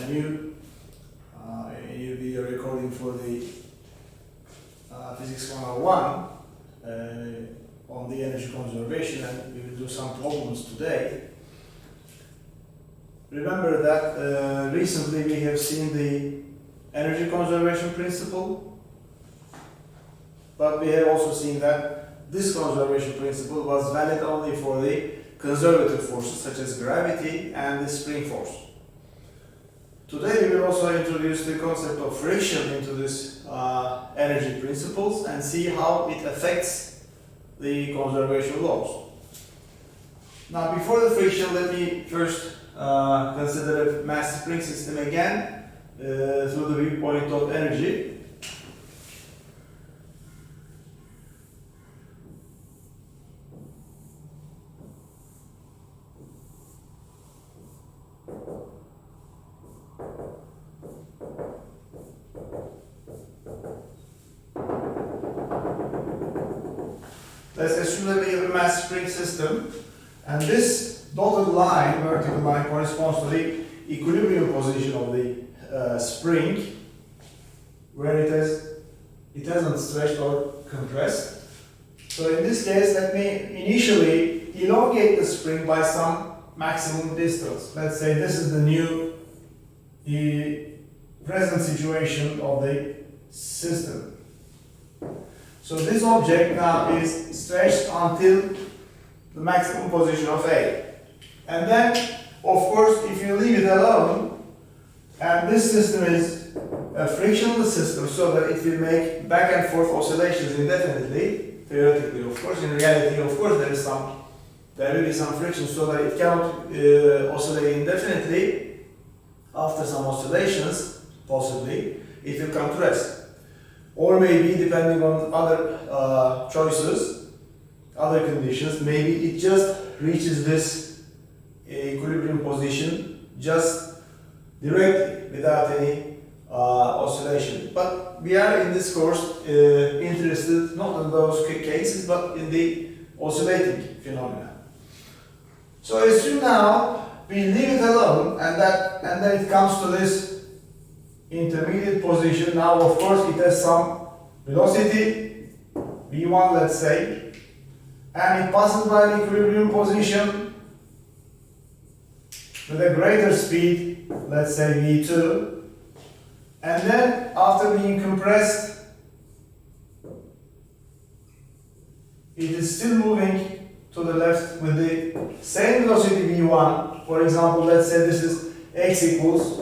new video recording for the Physics 101 on the energy conservation, and we will do some problems today. Remember that recently we have seen the energy conservation principle, but we have also seen that this conservation principle was valid only for the conservative forces such as gravity and the spring force. Today we will also introduce the concept of friction into this energy principles and see how it affects the conservation laws. Now, before the friction, let me first consider a mass spring system again through the viewpoint of energy. Let's assume that we have a mass spring system, and this dotted line, vertical line, corresponds to the equilibrium position of the spring, where it hasn't stretched or compressed. So in this case, let me initially elongate the spring by some maximum distance. Let's say this is the present situation of the system. So this object now is stretched until the maximum position of A. And then, of course, if you leave it alone, and this system is a frictionless system, so that it will make back and forth oscillations indefinitely, theoretically, of course. In reality, of course, there will be some friction, so that it cannot oscillate indefinitely. After some oscillations, possibly, it will come to rest. Or maybe, depending on other choices, other conditions, maybe it just reaches this equilibrium position just directly without any oscillation. But we are in this course interested not in those cases, but in the oscillating phenomena. So assume now we leave it alone, and then it comes to this intermediate position. Now, of course, it has some velocity, v1, let's say, and it passes by an equilibrium position with a greater speed, let's say v2, and then after being compressed, it is still moving to the left with the same velocity v1. For example, let's say this is x equals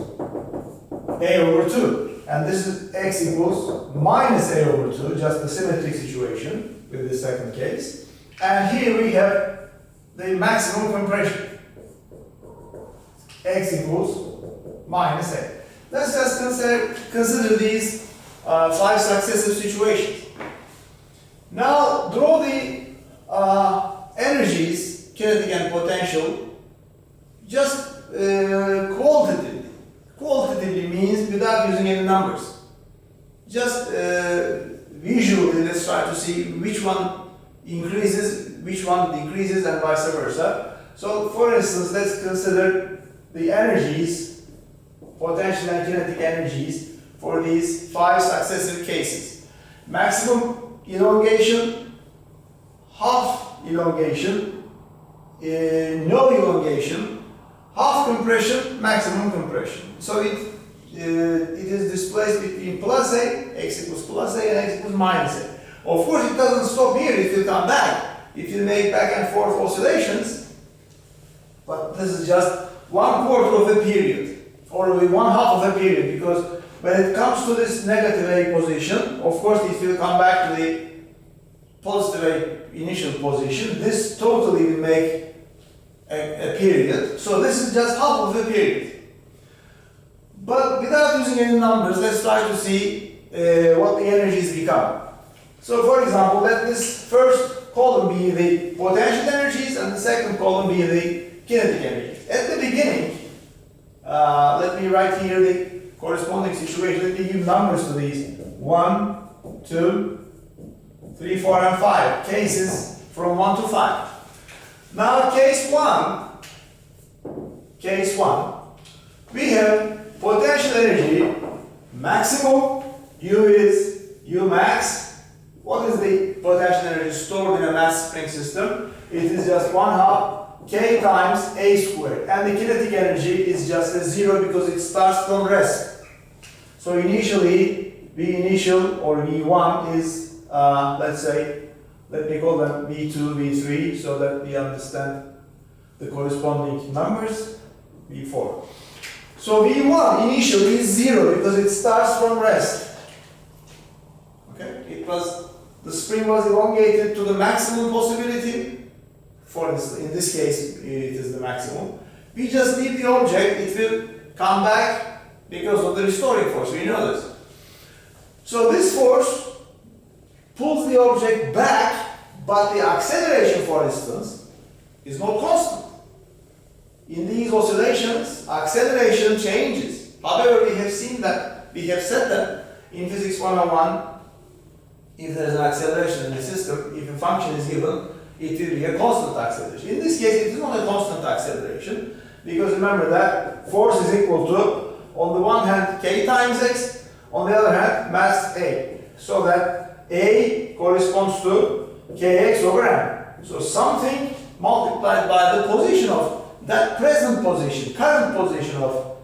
a over 2, and this is x equals minus a over 2, just the symmetric situation with the second case. And here we have the maximum compression, x equals minus a. Let's just consider these 5 successive situations. Now draw the energies, kinetic and potential, just qualitatively. Qualitatively means without using any numbers. Just visually, let's try to see which one increases, which one decreases, and vice versa. So, for instance, let's consider the energies, potential and kinetic energies, for these 5 successive cases. Maximum elongation, half elongation, no elongation, half compression, maximum compression. So it is displaced between plus a, x equals plus a, and x equals minus a. Of course, it doesn't stop here. It will come back. It will make back and forth oscillations. But this is just 1/4 of the period, or 1/2 of the period, because when it comes to this negative a position, of course, it will come back to the positive a initial position. This totally will make a period. So this is just half of the period. But without using any numbers, let's try to see what the energies become. So for example, let this first column be the potential energies and the second column be the kinetic energies. At the beginning, let me write here the corresponding situation. Let me give numbers to these. 1, 2, 3, 4, and 5. Cases from 1 to 5. Now case 1, we have potential energy maximum, U is U max. What is the potential energy stored in a mass spring system? It is just 1/2 K times A squared. And the kinetic energy is just a 0 because it starts from rest. So initially, V initial or V1 is, let's say, let me call them V2, V3 so that we understand the corresponding numbers, V4. So V1 initially is 0 because it starts from rest. Okay, the spring was elongated to the maximum possibility. For this, in this case, it is the maximum. We just leave the object, it will come back because of the restoring force. We know this. So this force pulls the object back, but the acceleration, for instance, is not constant. In these oscillations, acceleration we have said that in physics 101, if there is an acceleration in the system, if a function is given, it will be a constant acceleration. In this case, it is not a constant acceleration, because remember that force is equal to, on the one hand, k times x, on the other hand, mass A. So that A corresponds to kx over m. So something multiplied by the position of that present position, current position of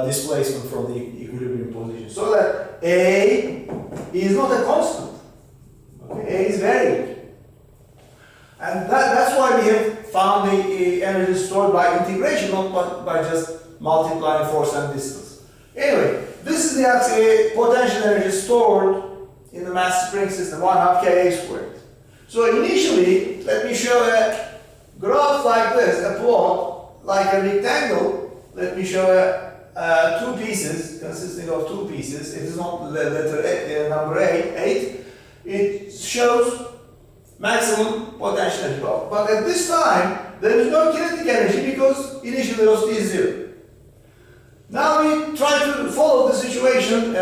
displacement from the equilibrium position. So that A is not a constant. Okay? A is varying. And that's why we have found the energy stored by integration, not by just multiplying force and distance. Anyway, this is the potential energy stored in the mass spring system, 1/2 Ka squared. So initially, let me show a graph like this, a plot like a rectangle. Let me show two pieces consisting of two pieces. It is not the letter A, number 8. It shows maximum potential energy. But at this time, there is no kinetic energy because initial velocity is 0. Now we try to follow the situation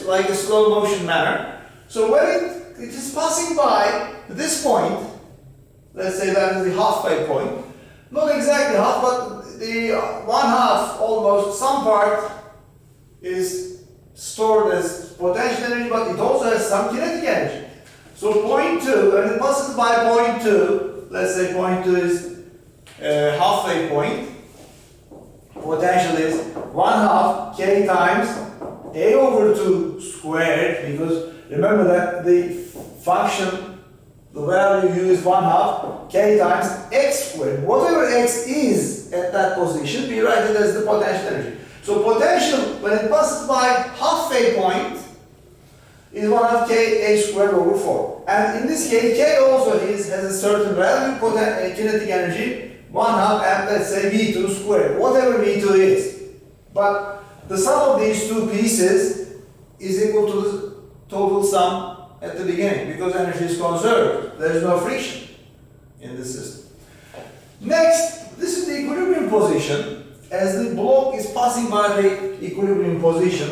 like a slow motion manner. So when it is passing by this point, let's say that is the halfway point, not exactly half, but the 1/2 almost, some part is stored as potential energy, but it also has some kinetic energy. So point 2, when it passes by point 2, let's say point 2 is halfway point, potential is 1/2 K times A over 2 squared, because remember that the function, the value U is 1/2 K times x squared. Whatever x is at that position, we write it as the potential energy. So potential, when it passes by halfway point, is 1/2 K A squared over 4. And in this case, K also has a certain value, kinetic energy, 1/2, and let's say V2 squared, whatever V2 is. But the sum of these two pieces is equal to the total sum at the beginning, because energy is conserved. There is no friction in the system. Next, this is the equilibrium position. As the block is passing by the equilibrium position,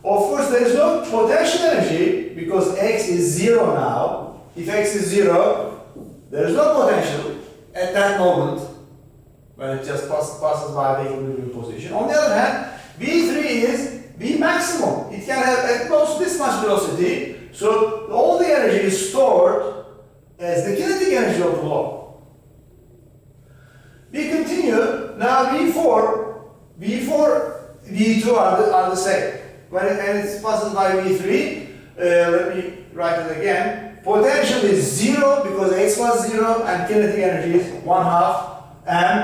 of course, there is no potential energy because x is 0 now. If x is 0, there is no potential at that moment when it just passes by the equilibrium position. On the other hand, V3 is V maximum. It can have at most this much velocity, so all the energy is stored as the kinetic energy of the block. We continue. Now V4, V2 are the same. When it passes by V3, let me write it again. Potential is 0 because x was 0, and kinetic energy is 1/2 m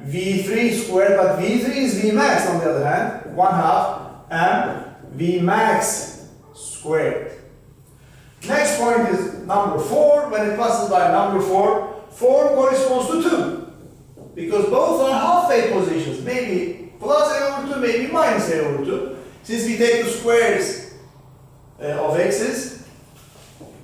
V3 squared, but V3 is V max on the other hand, 1/2 m V max squared. Next point is number 4. When it passes by number 4, 4 corresponds to 2. Because both are halfway positions, maybe plus A over 2, maybe minus A over 2. Since we take the squares of x's,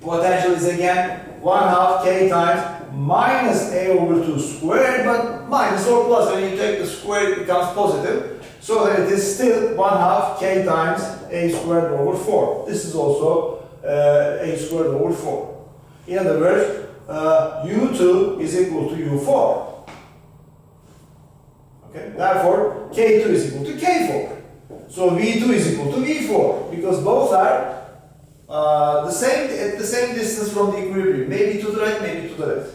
potential is again 1/2 K times minus A over 2 squared, but minus or plus, when you take the square it becomes positive, so that it is still 1/2 K times A squared over 4. This is also A squared over 4. In other words, U2 is equal to U4. Okay? Therefore, K2 is equal to K4. So V2 is equal to V4 because both are at the same distance from the equilibrium, maybe to the right, maybe to the left.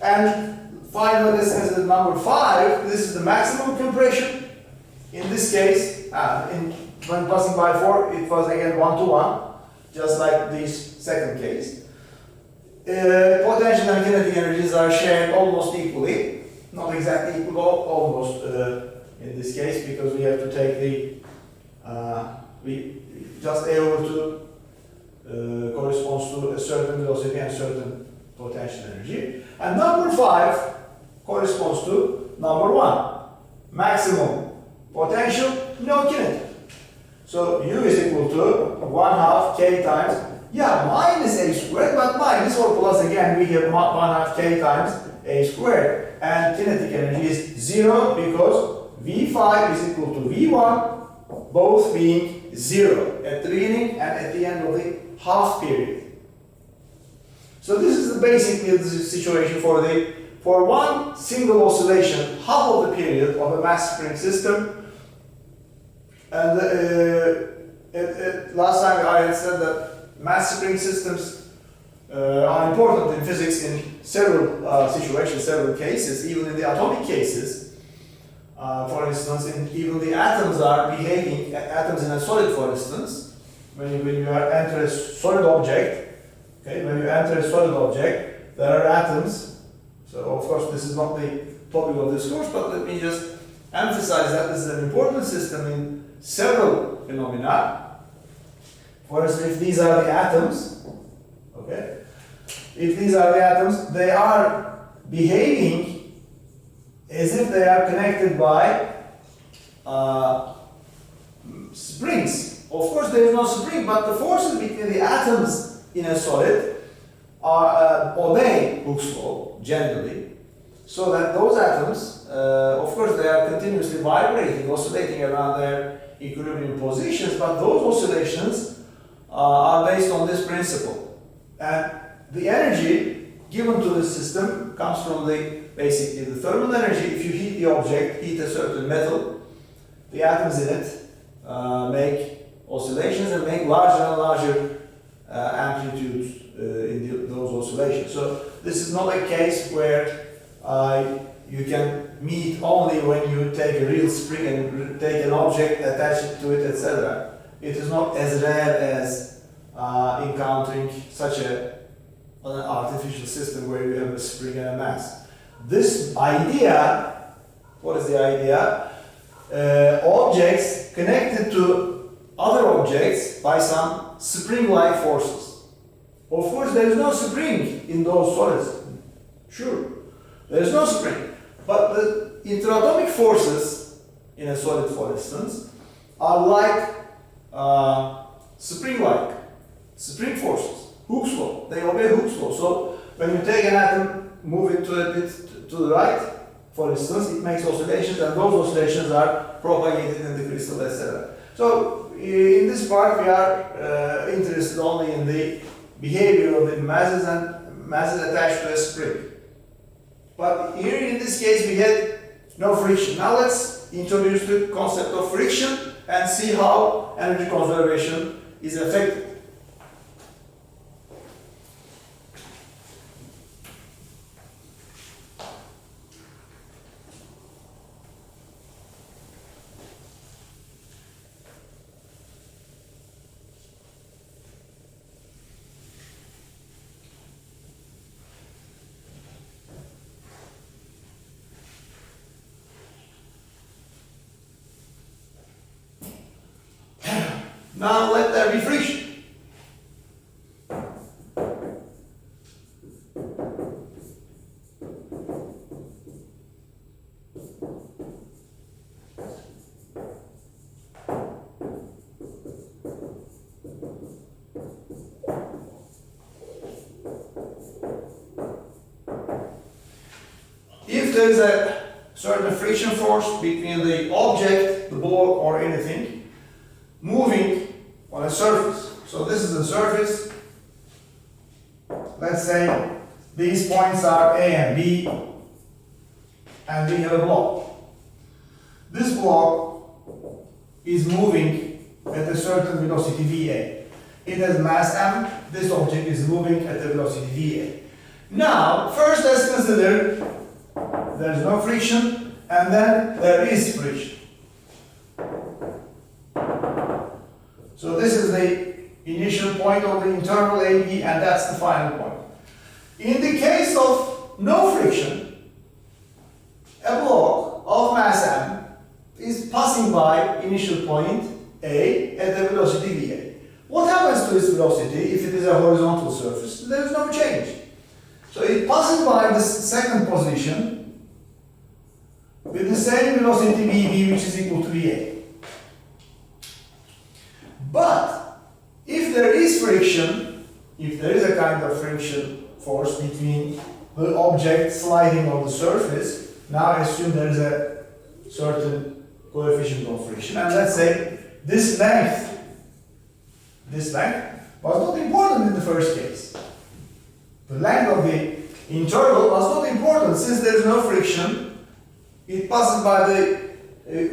And finally, this is the number 5. This is the maximum compression. In this case, when passing by 4, it was again 1 to 1, just like this second case. Potential and kinetic energies are shared almost equally, not exactly equal, almost in this case, because we have to take the just A over 2 corresponds to a certain velocity and certain potential energy. And number 5 corresponds to number 1, maximum potential, no kinetic. So U is equal to 1/2 K times, minus A squared, but minus or plus again, we have 1/2 K times A squared. And kinetic energy is 0 because V5 is equal to V1, both being 0 at the beginning and at the end of the half period. So this is basically the situation for one single oscillation, half of the period of a mass spring system. And last time I had said that mass spring systems are important in physics in several situations, several cases, even in the atomic cases. For instance, even the atoms are behaving, atoms in a solid, for instance, when you enter a solid object, okay, when you enter a solid object, there are atoms. So of course this is not the topic of this course, but let me just emphasize that this is an important system in several phenomena. For instance, if these are the atoms, okay, if these are the atoms, they are behaving as if they are connected by springs. Of course, there is no spring, but the forces between the atoms in a solid obey Hooke's law generally, so that those atoms, of course, they are continuously vibrating, oscillating around their equilibrium positions, but those oscillations are based on this principle. And the energy given to the system comes from basically the thermal energy. If you heat the object, heat a certain metal, the atoms in it make oscillations and make larger and larger amplitudes in those oscillations. So this is not a case where you can meet only when you take a real spring and take an object, attach it to it, etc. It is not as rare as encountering such an artificial system where you have a spring and a mass. This idea, what is the idea? Objects connected to other objects by some spring-like forces. Of course, there is no spring in those solids. Sure, there is no spring. But the interatomic forces in a solid, for instance, are like spring-like, spring forces. Hooke's law. They obey Hooke's law. So when you take an atom, move it to a bit to the right, for instance, it makes oscillations, and those oscillations are propagated in the crystal, etc. So in this part, we are interested only in the behavior of the masses and masses attached to a spring. But here in this case, we had no friction. Now let's introduce the concept of friction and see how energy conservation is affected. Now let there be friction. If there is a certain friction force between the object, the ball, or anything moving on a surface. So this is the surface. Let's say these points are A and B, and we have a block. This block is moving at a certain velocity VA. It has mass m, this object is moving at a velocity VA. Now, first let's consider there's no friction and then there is friction. So this is the initial point of the interval AB and that's the final point. In the case of no friction, a block of mass m is passing by initial point A at the velocity VA. What happens to its velocity if it is a horizontal surface? There is no change. So it passes by the second position with the same velocity VB, which is equal to VA. But if there is friction, if there is a kind of friction force between the object sliding on the surface, now assume there is a certain coefficient of friction, and let's say this length was not important in the first case. The length of the interval was not important since there is no friction. It passes by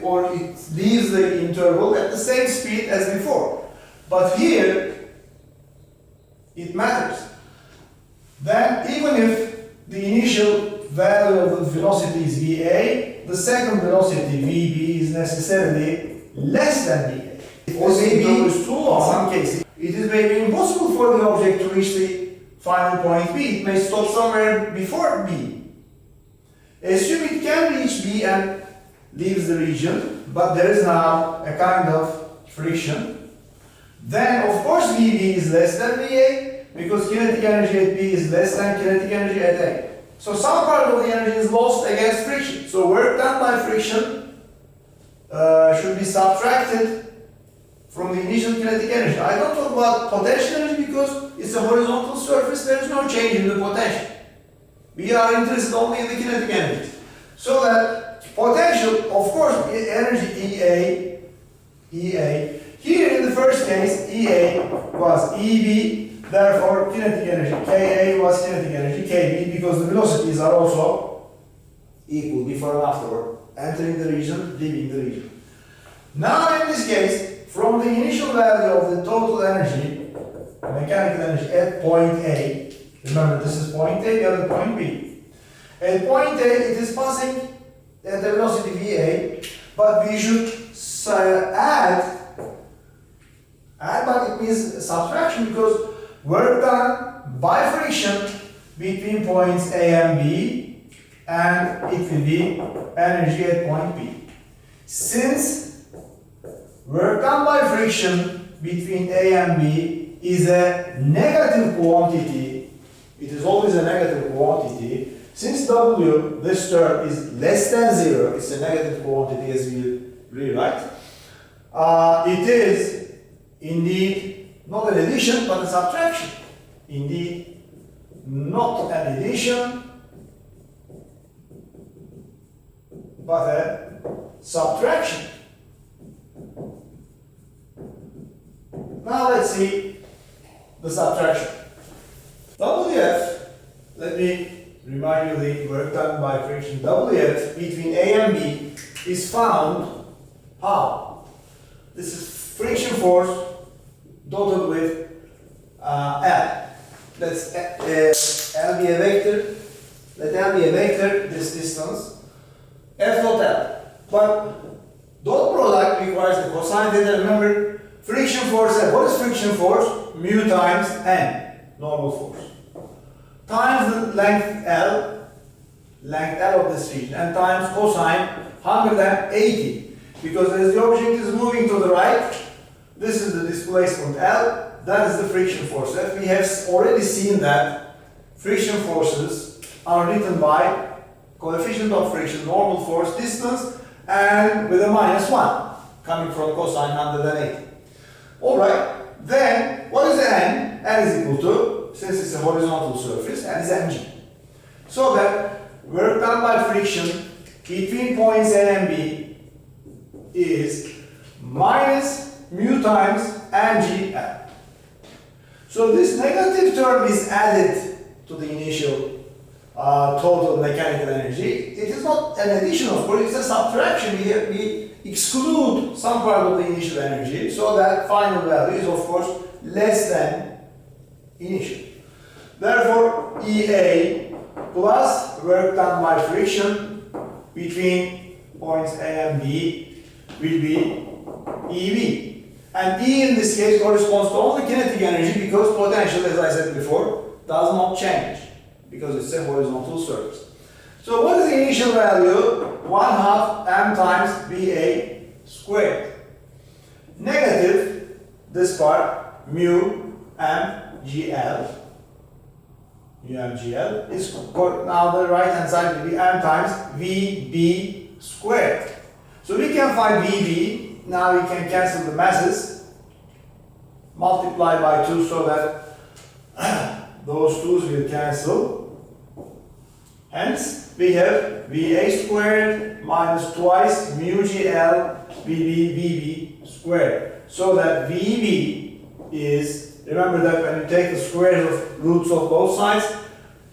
or it leaves the interval at the same speed as before. But here, it matters. Then, even if the initial value of the velocity is VA, the second velocity VB is necessarily less than VA. Or maybe in some cases, it is maybe impossible for the object to reach the final point B. It may stop somewhere before B. Assume it can reach B and leaves the region, but there is now a kind of friction. Then, of course, VB is less than VA because kinetic energy at B is less than kinetic energy at A. So some part of the energy is lost against friction. So work done by friction should be subtracted from the initial kinetic energy. I don't talk about potential energy because it's a horizontal surface, there is no change in the potential. We are interested only in the kinetic energy. So that potential, of course, energy EA. Here in the first case, EA was EB, therefore kinetic energy KA was kinetic energy KB because the velocities are also equal before and afterward, entering the region, leaving the region. Now in this case, from the initial value of the total energy, mechanical energy at point A, remember this is point A, the other point B. At point A, it is passing at the velocity VA, but we should add, but it means subtraction because work done by friction between points A and B, and it will be energy at point B. Since work done by friction between A and B is a negative quantity, it is always a negative quantity. Since W, this term is less than 0, it's a negative quantity as we rewrite. It is indeed not an addition but a subtraction. Indeed, not an addition but a subtraction. Now let's see the subtraction. WF, let me remind you the work done by friction. WF between A and B is found how? This is friction force dotted with L. Let's L be a vector. Let L be a vector, this distance. F dot L. But dot product requires the cosine theta. Remember, friction force, what is friction force? Mu times N, normal force, times the length L of this region, and times cosine 180. Because as the object is moving to the right, this is the displacement L, that is the friction force F. We have already seen that friction forces are written by coefficient of friction, normal force, distance, and with a -1 coming from cosine 180. Alright, then what is N? N is equal to, since it's a horizontal surface, N is mg. So that work done by friction between points A and B is minus mu times mg L. So this negative term is added to the initial total mechanical energy. It is not an addition, of course, it's a subtraction. We exclude some part of the initial energy, so that final value is of course less than initial. Therefore, EA plus work done by friction between points A and B will be EB. And E in this case corresponds to only kinetic energy, because potential, as I said before, does not change because it's a horizontal surface. So what is the initial value? 1/2 m times BA squared. Negative this part, mu mgl. Mu mgl is now the right hand side will be m times VB squared. So we can find VB. Now we can cancel the masses, multiply by 2 so that those 2's will cancel. Hence, we have VA squared minus twice mu GL VB squared. So that VB is, remember that when you take the squares of roots of both sides,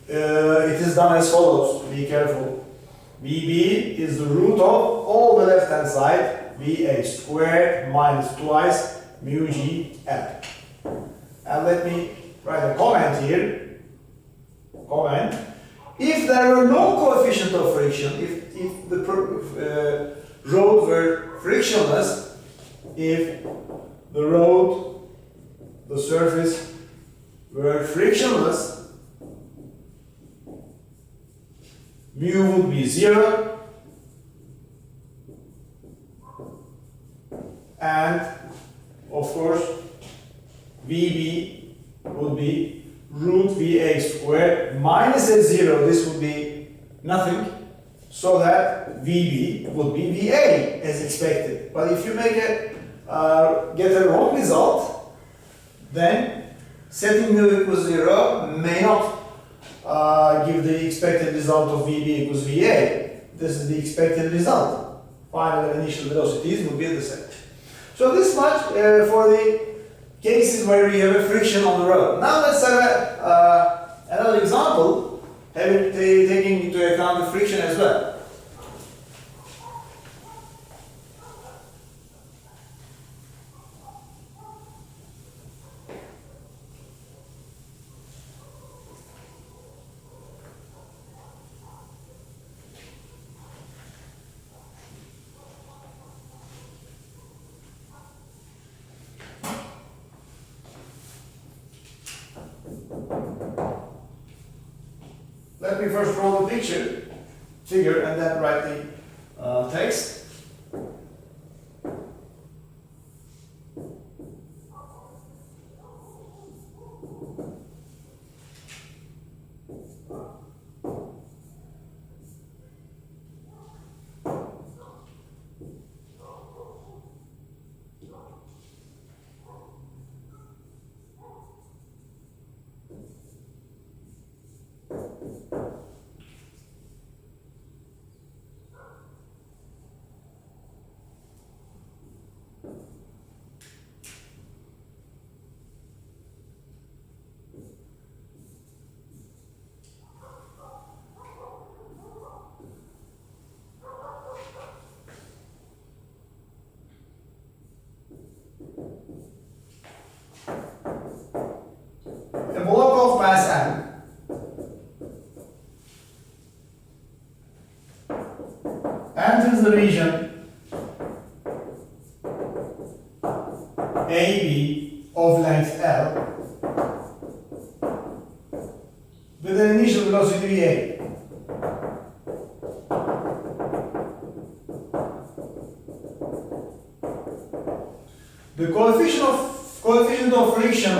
it is done as follows. Be careful. VB is the root of all the left hand side. VA squared minus twice mu GL. And let me write a comment here. Comment. If there were no coefficient of friction, if the road were frictionless, if the road, the surface were frictionless, mu would be 0. And of course, VB would be root VA squared minus a 0. This would be nothing, so that VB would be VA as expected. But if you make get a wrong result, then setting mu equals 0 may not give the expected result of VB equals VA. This is the expected result. Final and initial velocities will be the same. So this much for the cases where we have a friction on the road. Now let's have another example, taking into account the friction as well. Let me first draw the figure, and then write the text. A block of mass m enters the region AB of length L with an initial velocity VA. The coefficient of friction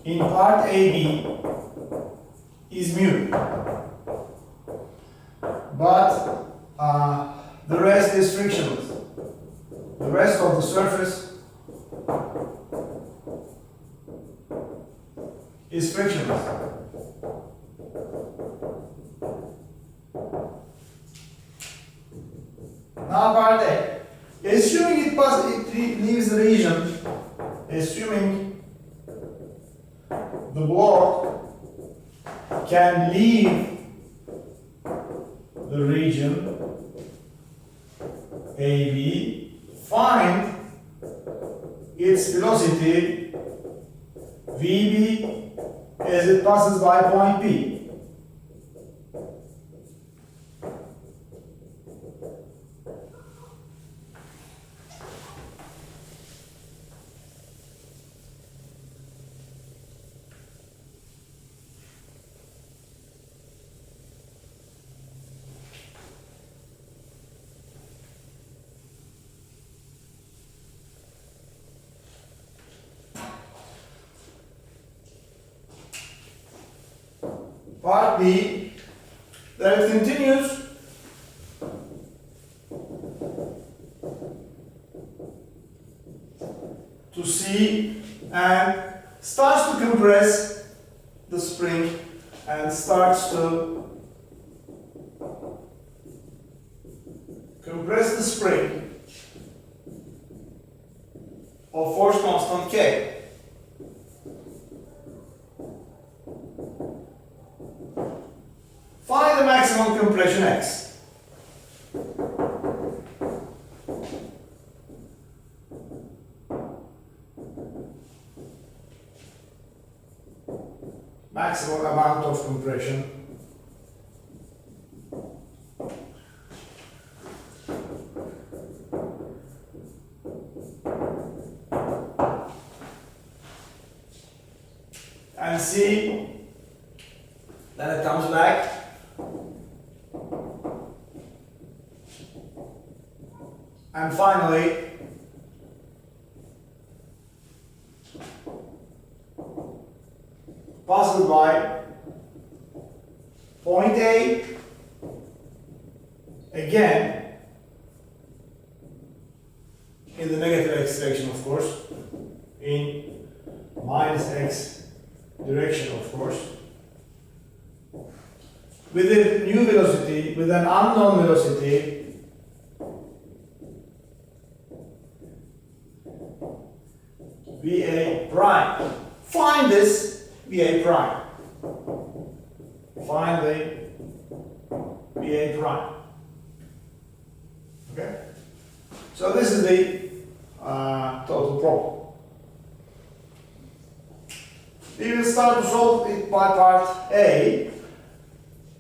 in part AB is mu, but the rest is frictionless. The rest of the surface is frictionless. Now part A. Assuming it leaves the region, assuming the block can leave the region AB, find its velocity VB as it passes by point P. Part B, then it continues to C and starts to compress the spring and starts to compress the spring of force constant K. Find the maximum compression X. Maximum amount of compression. And see, then it comes back. And finally, passes by point A, again, in the negative x direction, of course, in minus x direction, of course, with a new velocity, with an unknown velocity, VA prime. Find this VA prime. Find the VA prime. Okay? So this is the total problem. We will start to solve it by part A.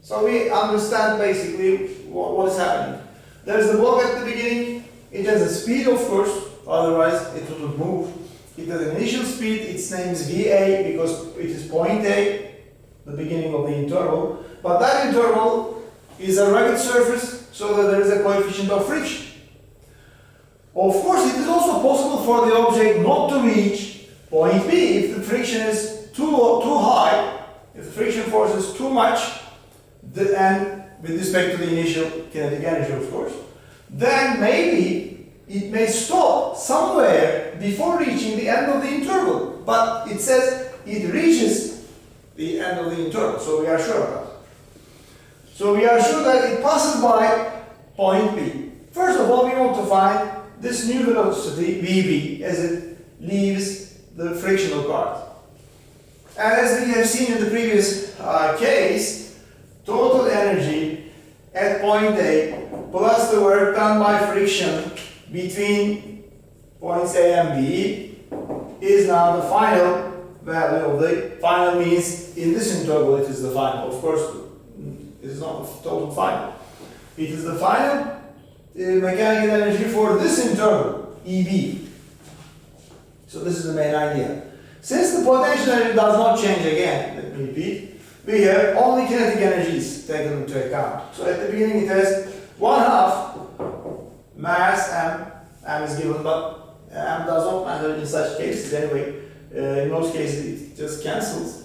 So we understand basically what is happening. There is a block at the beginning. It has a speed, of course, otherwise it wouldn't move. It has an initial speed, its name is VA because it is point A, the beginning of the interval. But that interval is a rugged surface, so that there is a coefficient of friction. Of course, it is also possible for the object not to reach point B if the friction is too high, if the friction force is too much, and with respect to the initial kinetic energy, of course, then maybe it may stop somewhere before reaching the end of the interval. But it says it reaches the end of the interval, so we are sure of that. So we are sure that it passes by point B. First of all, we want to find this new velocity, VB, as it leaves the frictional part. And as we have seen in the previous case, total energy at point A plus the work done by friction between points A and B is now the final value of the final, means in this interval it is the final. Of course, it is not the total final. It is the final mechanical energy for this interval, EB. So this is the main idea. Since the potential energy does not change again, let me repeat, we have only kinetic energies taken into account. So at the beginning it has 1/2 mass m is given, but m does not matter in such cases anyway. In most cases it just cancels.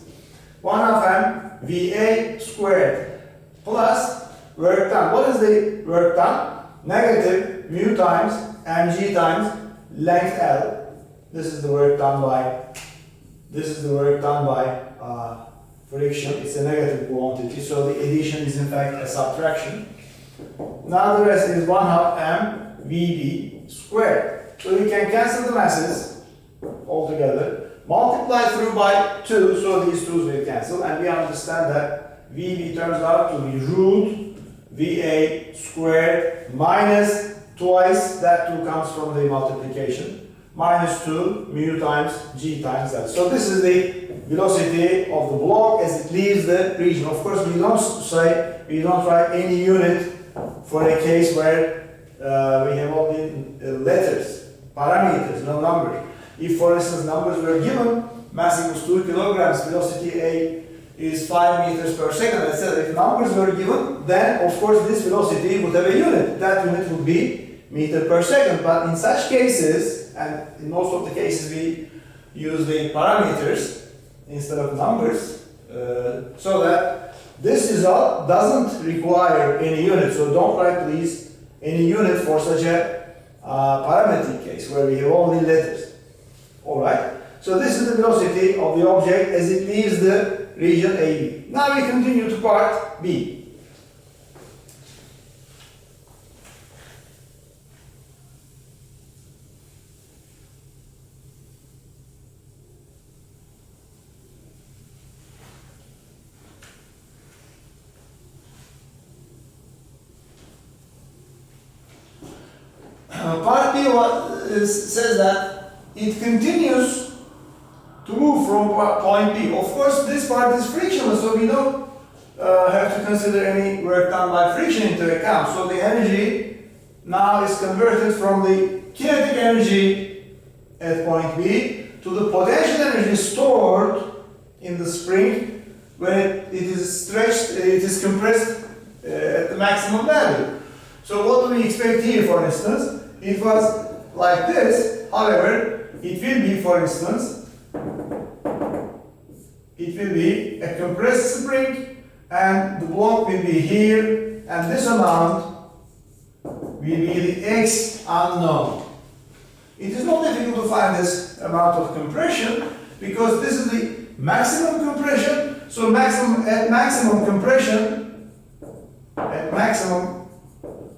1/2 m VA squared plus work done. What is the work done? Negative mu times mg times length L. This is the work done by friction. It's a negative quantity, so the addition is in fact a subtraction. Now the rest is 1/2 m VB squared. So we can cancel the masses altogether. Multiply through by 2, so these 2's will cancel, and we understand that VB turns out to be root VA squared minus twice, that 2 comes from the multiplication, minus 2 mu times G times that. So this is the velocity of the block as it leaves the region. Of course, we don't write any unit for a case where we have only letters, parameters, no numbers. If, for instance, numbers were given, mass equals 2 kilograms, velocity A is 5 meters per second, etc. If numbers were given, then of course this velocity would have a unit. That unit would be meter per second. But in such cases, and in most of the cases we use the parameters instead of numbers, so that this result doesn't require any unit. So don't write, please, any unit for such a parametric case where we have only letters. Alright, so this is the velocity of the object as it leaves the region AB. Now we continue to part B. Part B says that it continues to move from point B. Of course, this part is frictionless, so we don't have to consider any work done by friction into account. So the energy now is converted from the kinetic energy at point B to the potential energy stored in the spring when it is stretched, it is compressed at the maximum value. So what do we expect here, for instance? It was like this, however, it will be, for instance, it will be a compressed spring and the block will be here and this amount will be the X unknown. It is not difficult to find this amount of compression because this is the maximum compression. So at maximum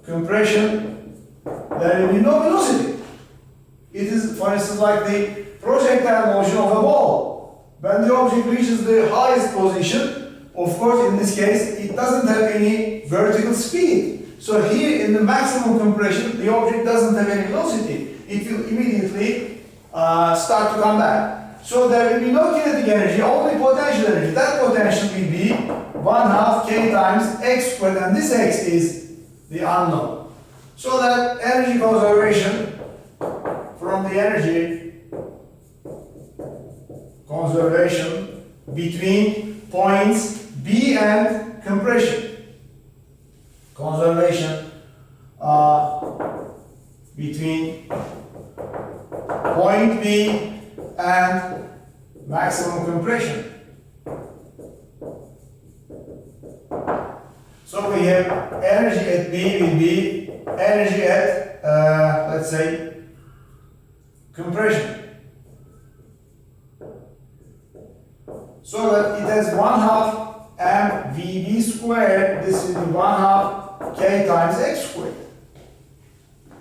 compression, there will be no velocity. It is, for instance, like the projectile motion of a ball. When the object reaches the highest position, of course, in this case, it doesn't have any vertical speed. So here in the maximum compression, the object doesn't have any velocity. It will immediately start to come back. So there will be no kinetic energy, only potential energy. That potential will be 1/2 k times x squared, and this x is the unknown. So that energy conservation from the energy conservation between points B and compression. Conservation between point B and maximum compression. So we have energy at B will be energy at, let's say, compression. So that it has 1/2 mVb squared, this is the 1/2 k times x squared.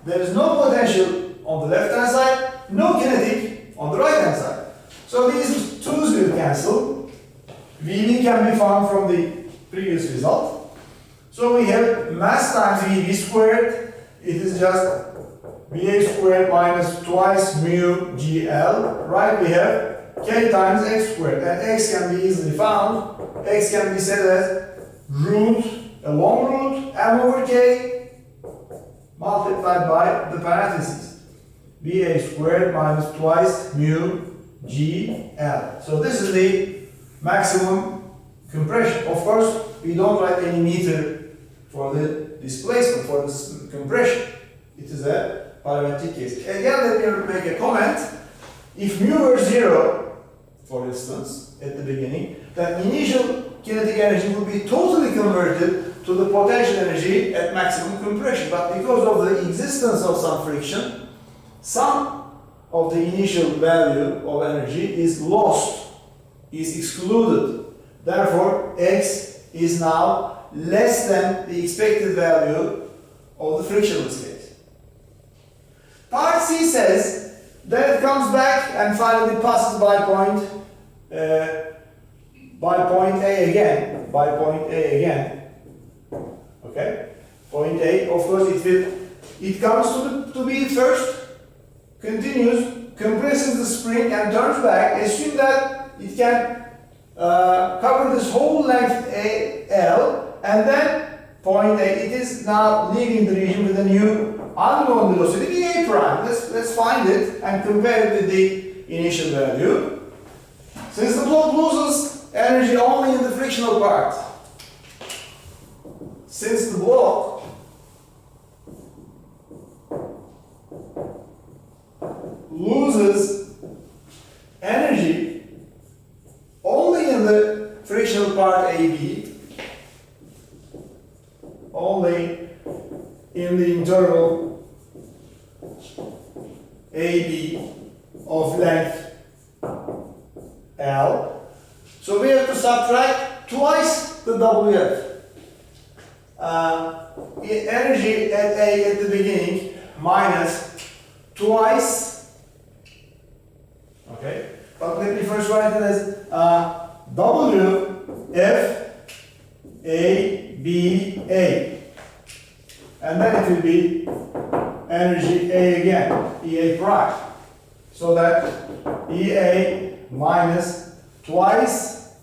There is no potential on the left hand side, no kinetic on the right hand side. So these 2's will cancel. Vb can be found from the previous result. So we have mass times Vb squared, it is just Va squared minus twice mu GL, right? We have k times x squared, and x can be easily found. X can be said as root, a long root, m over k, multiplied by the parentheses. Va squared minus twice mu GL. So this is the maximum compression. Of course, we don't write any meter for the displacement, for this compression. It is a parametric case. Again, let me make a comment. If mu were 0, for instance, at the beginning, then initial kinetic energy will be totally converted to the potential energy at maximum compression. But because of the existence of some friction, some of the initial value of energy is lost, is excluded. Therefore, x is now less than the expected value of the frictionless case. Part C says Then it comes back and finally passes by point A again. By point A again. Okay. Point A. Of course, it comes to B first, continues, compresses the spring and turns back. Assume that it can cover this whole length L, and then point A. It is now leaving the region with a new unknown velocity, A prime. Let's find it and compare it with the initial value. Since the block loses energy only in the frictional part, since the block loses energy only in the frictional part AB, only in the interval AB of length L. So we have to subtract twice the WF. Energy at A at the beginning minus twice. Okay, but let me first write it as WF ABA. And then it will be energy A again, EA prime. So that EA minus twice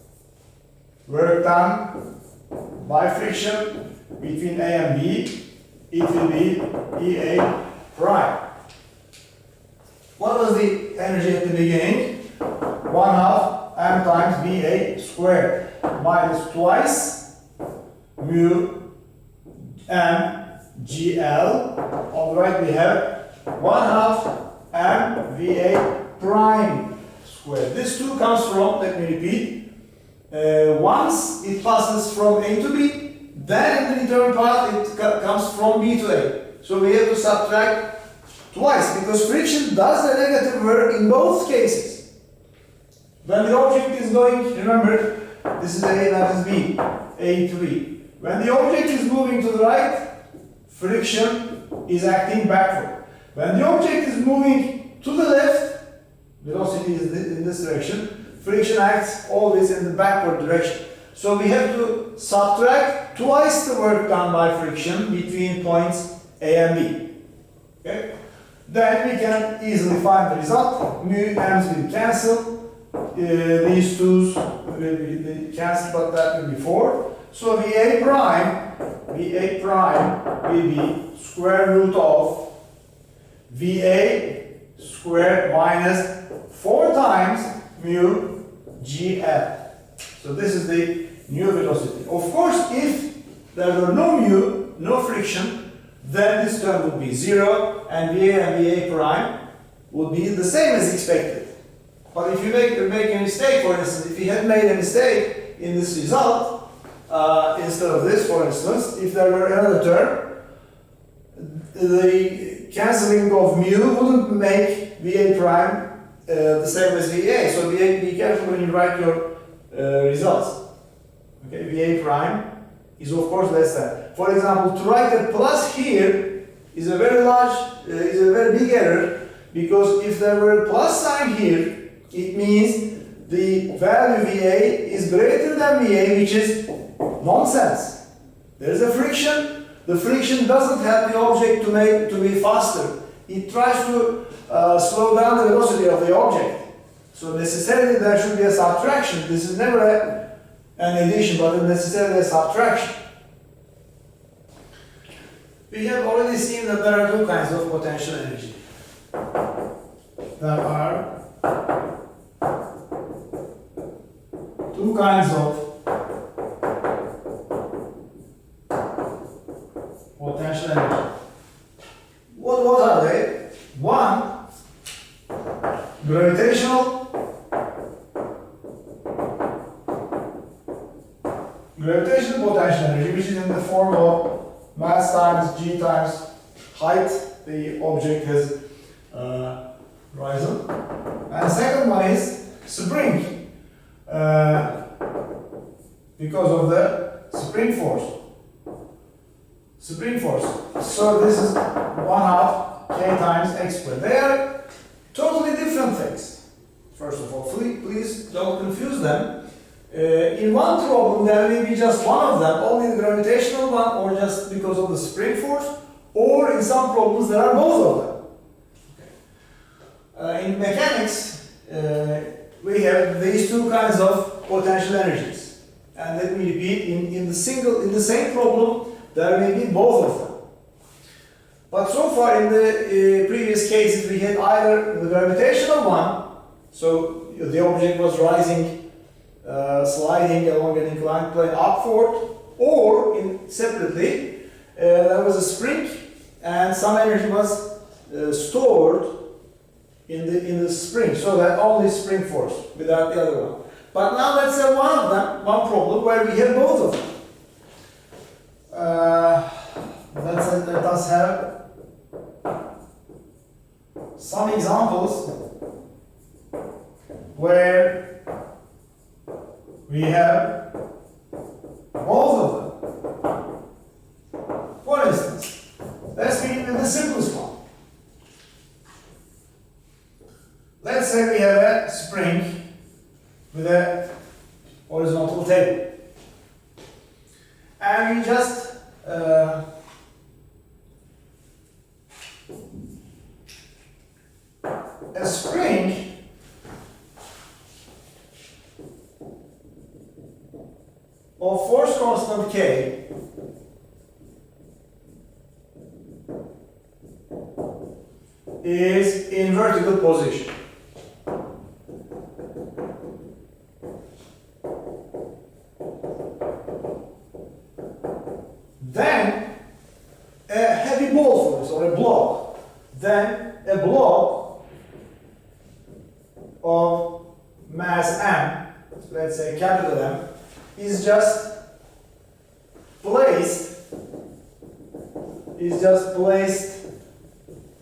work done by friction between A and B, it will be EA prime. What was the energy at the beginning? 1/2 m times VA squared minus twice mu m GL. On the right we have 1/2 m VA prime squared. This too comes from, let me repeat, once it passes from A to B, then in the return part it comes from B to A. So we have to subtract twice because friction does the negative work in both cases. When the object is going, remember, this is A, that is B, A to B. When the object is moving to the right, friction is acting backward. When the object is moving to the left, velocity is in this direction, friction acts always in the backward direction. So we have to subtract twice the work done by friction between points A and B. Okay? Then we can easily find the result. Mu m's will cancel. These twos will be cancelled, but that will be 4. So VA prime will be square root of VA squared minus 4 times mu GL. So this is the new velocity. Of course, if there were no mu, no friction, then this term would be 0 and VA prime would be the same as expected. But if you make a mistake, for instance, if you had made a mistake in this result, instead of this, for instance, if there were another term, the cancelling of mu wouldn't make VA prime the same as VA. So be careful when you write your results. Okay, VA prime is of course less than. For example, to write a plus here is a very big error, because if there were a plus sign here, it means the value VA is greater than VA, which is nonsense. There is a friction. The friction doesn't help the object to be faster. It tries to slow down the velocity of the object. So necessarily there should be a subtraction. This is never an addition, but necessarily a subtraction. We have already seen that there are two kinds of potential energy. There are two kinds of potential energy. What are they? One, gravitational potential energy, which is in the form of mass times g times height the object has risen. And second one is spring, because of the spring force. So this is 1/2 k times x squared. They are totally different things. First of all, please don't confuse them. In one problem, there may be just one of them, only the gravitational one, or just because of the spring force, or in some problems there are both of them. In mechanics, we have these two kinds of potential energies. And let me repeat, in the same problem, there may be both of them. But so far in the previous cases, we had either the gravitational one, so the object was rising, sliding along an inclined plane upward, or separately, there was a spring and some energy was stored in the spring, so that only spring force without the other one. But now let's have one problem where we have both of them. Let us have some examples where we have both of them. For instance, let's begin with the simplest one. Let's say we have a spring with a horizontal table. And we just a spring of force constant K is in vertical position. Then a heavy ball force or a block. Then a block of mass m, let's say capital M, is just placed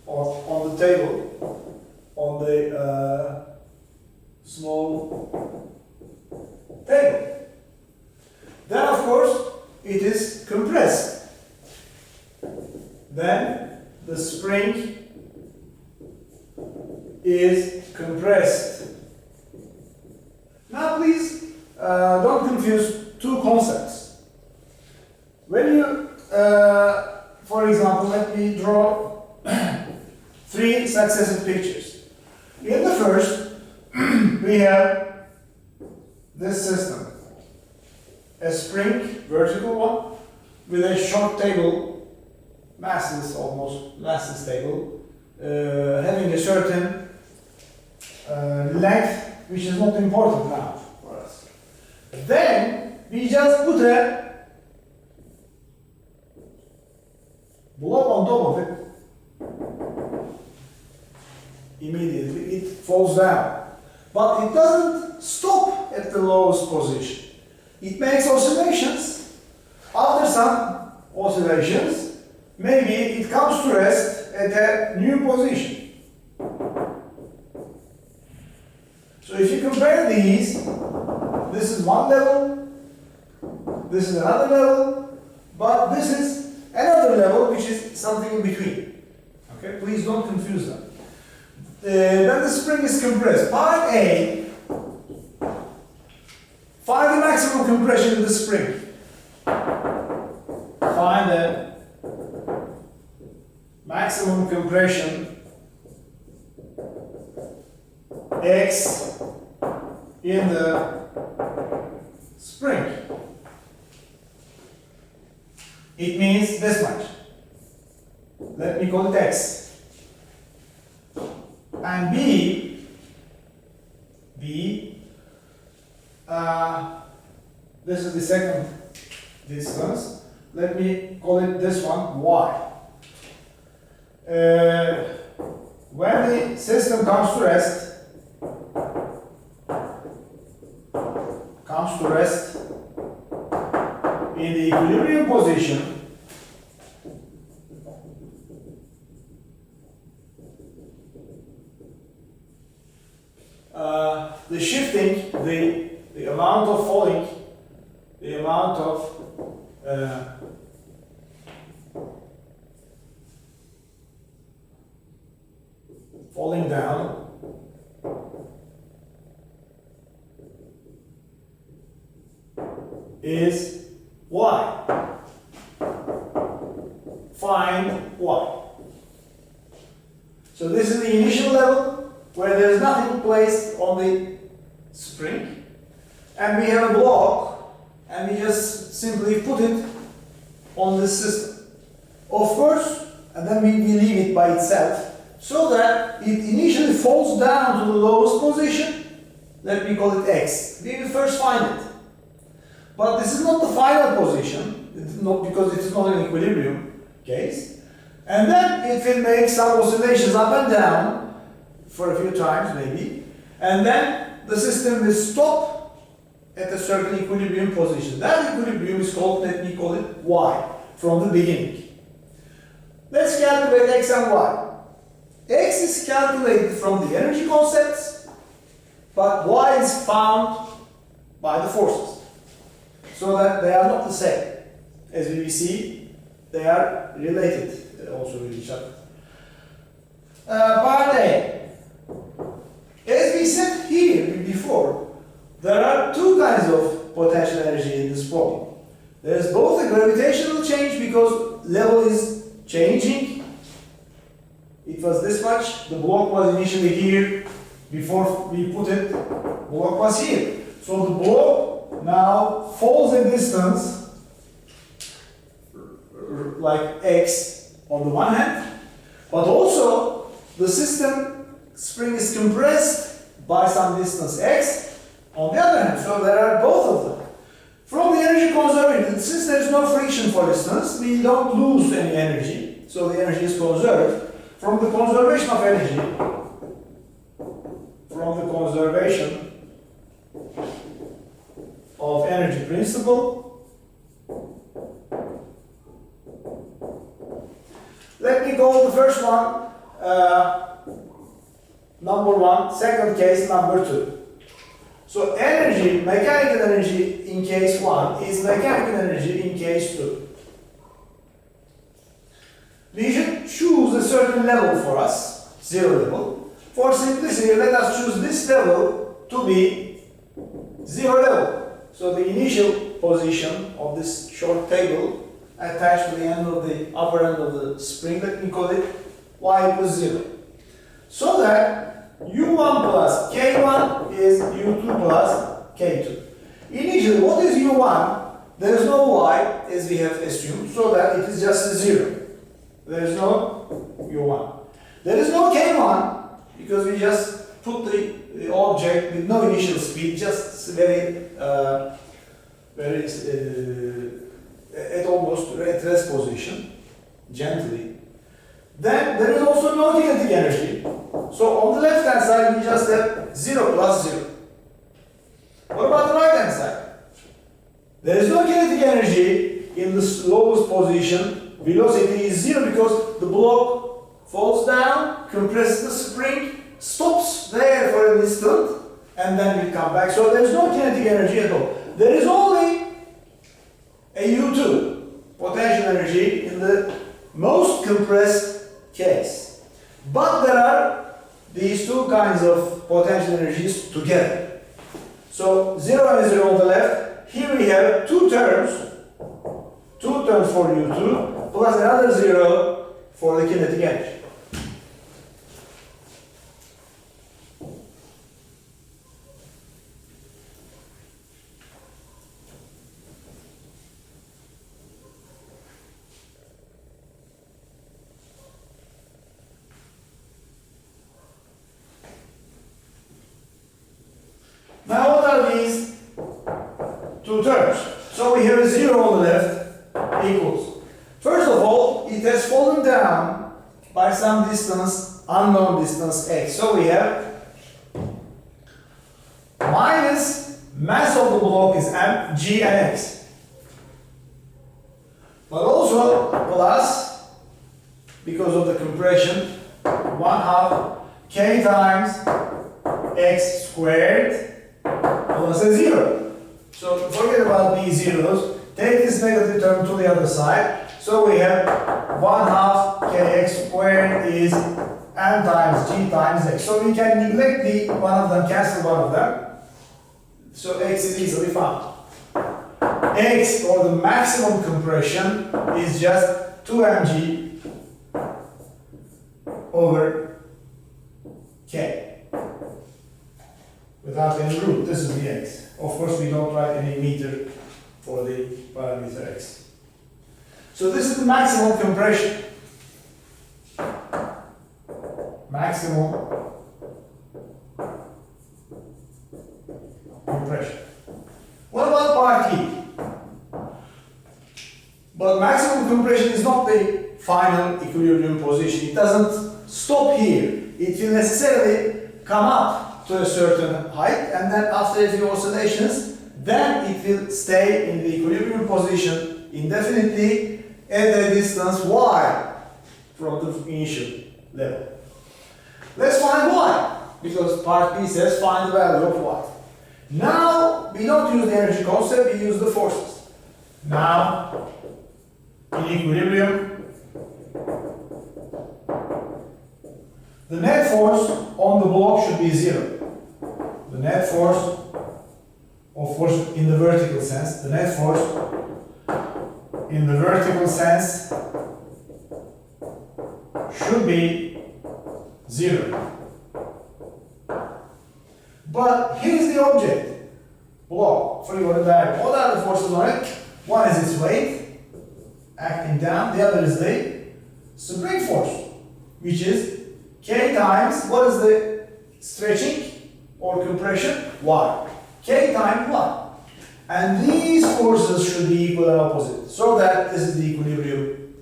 on the table, on the small table. Then of course it is compressed. Then the spring is compressed. Now please don't confuse two concepts. When you, for example, let me draw three successive pictures. In the first, we have this system. A spring, vertical one, with a short table, almost massless table, having a certain length, which is not important now for us. Then we just put a block on top of it. Immediately it falls down. But it doesn't stop at the lowest position. It makes oscillations. After some oscillations, maybe it comes to rest at a new position. So if you compare these, this is one level, this is another level, but this is another level which is something in between. Okay, please don't confuse them. Then the spring is compressed. Part A, find the maximum compression in the spring. Find the maximum compression X in the spring. It means this much. Let me call it X. And B, this is the second distance. Let me call it this one Y. When the system comes to rest in the equilibrium position, the shifting, the amount of falling, the amount of falling down is y. Find y. So this is the initial level where there is nothing placed on the spring, and we have a block, and we just simply put it on this system. Of course, and then we leave it by itself so that it initially falls down to the lowest position. Let me call it x. We will first find it. But this is not the final position, it's not, because it is not an equilibrium case. And then it will make some oscillations up and down for a few times maybe. And then the system will stop at a certain equilibrium position. That equilibrium is called, let me call it y, from the beginning. Let's calculate x and y. X is calculated from the energy concepts, but y is found by the forces. So that they are not the same. As we see, they are related also with each other. Part A. As we said here before, there are two kinds of potential energy in this problem. There is both a gravitational change because level is changing. It was this much, the block was initially here, before we put it, block was here. So the block now falls in distance like x on the one hand, but also the system spring is compressed by some distance x on the other hand. So there are both of them. From the energy conservation, since there is no friction, for instance, we don't lose any energy, so the energy is conserved. From the conservation of energy, principle, let me go to the first one, number one, second case, number two. So energy, mechanical energy in case one is mechanical energy in case two. We should choose a certain level for us, zero level. For simplicity, let us choose this level to be zero level. So the initial position of this short table attached to the end of the upper end of the spring, let me call it y equals 0. So that u1 plus k1 is u2 plus k2. Initially, what is u1? There is no y, as we have assumed, so that it is just a 0. There is no u1. There is no k1, because we just put the object with no initial speed, just very at almost at rest position, gently. Then there is also no kinetic energy. So on the left hand side we just have 0 plus 0. What about the right hand side? There is no kinetic energy in the lowest position. Velocity is 0 because the block falls down, compresses the spring, stops there for an instant, and then will come back. So there is no kinetic energy at all. There is only a U2, potential energy, in the most compressed case. But there are these two kinds of potential energies together. So 0 and 0 on the left. Here we have two terms for U2, plus another 0 for the kinetic energy. Now what are these two terms? So we have a 0 on the left equals. First of all, it has fallen down by some distance, unknown distance x. So we have minus mass of the block is m, g and x. But also plus, because of the compression, 1/2 k times x squared plus a 0. So forget about these zeros. Take this negative term to the other side. So we have 1/2 kx squared is m times g times x. So we can neglect the one of them, cancel one of them. So x is easily found. X, or the maximum compression, is just 2mg over k. Without any root, this is the x. Of course, we don't write any meter for the parameter x. So this is the maximum compression. Maximum compression. What about part E? But maximum compression is not the final equilibrium position. It doesn't stop here. It will necessarily come up to a certain height, and then after a few oscillations, then it will stay in the equilibrium position indefinitely at a distance y from the initial level. Let's find y, because part B says find the value of y. Now, we don't use the energy concept, we use the forces. Now, in equilibrium, the net force on the block should be 0. The net force, of course, in the vertical sense, the net force in the vertical sense should be 0. But here's the object, block, free body diagram. What are the forces on it? One is its weight, acting down. The other is the spring force, which is K times, what is the stretching or compression? Y. K times Y. And these forces should be equal and opposite, so that this is the equilibrium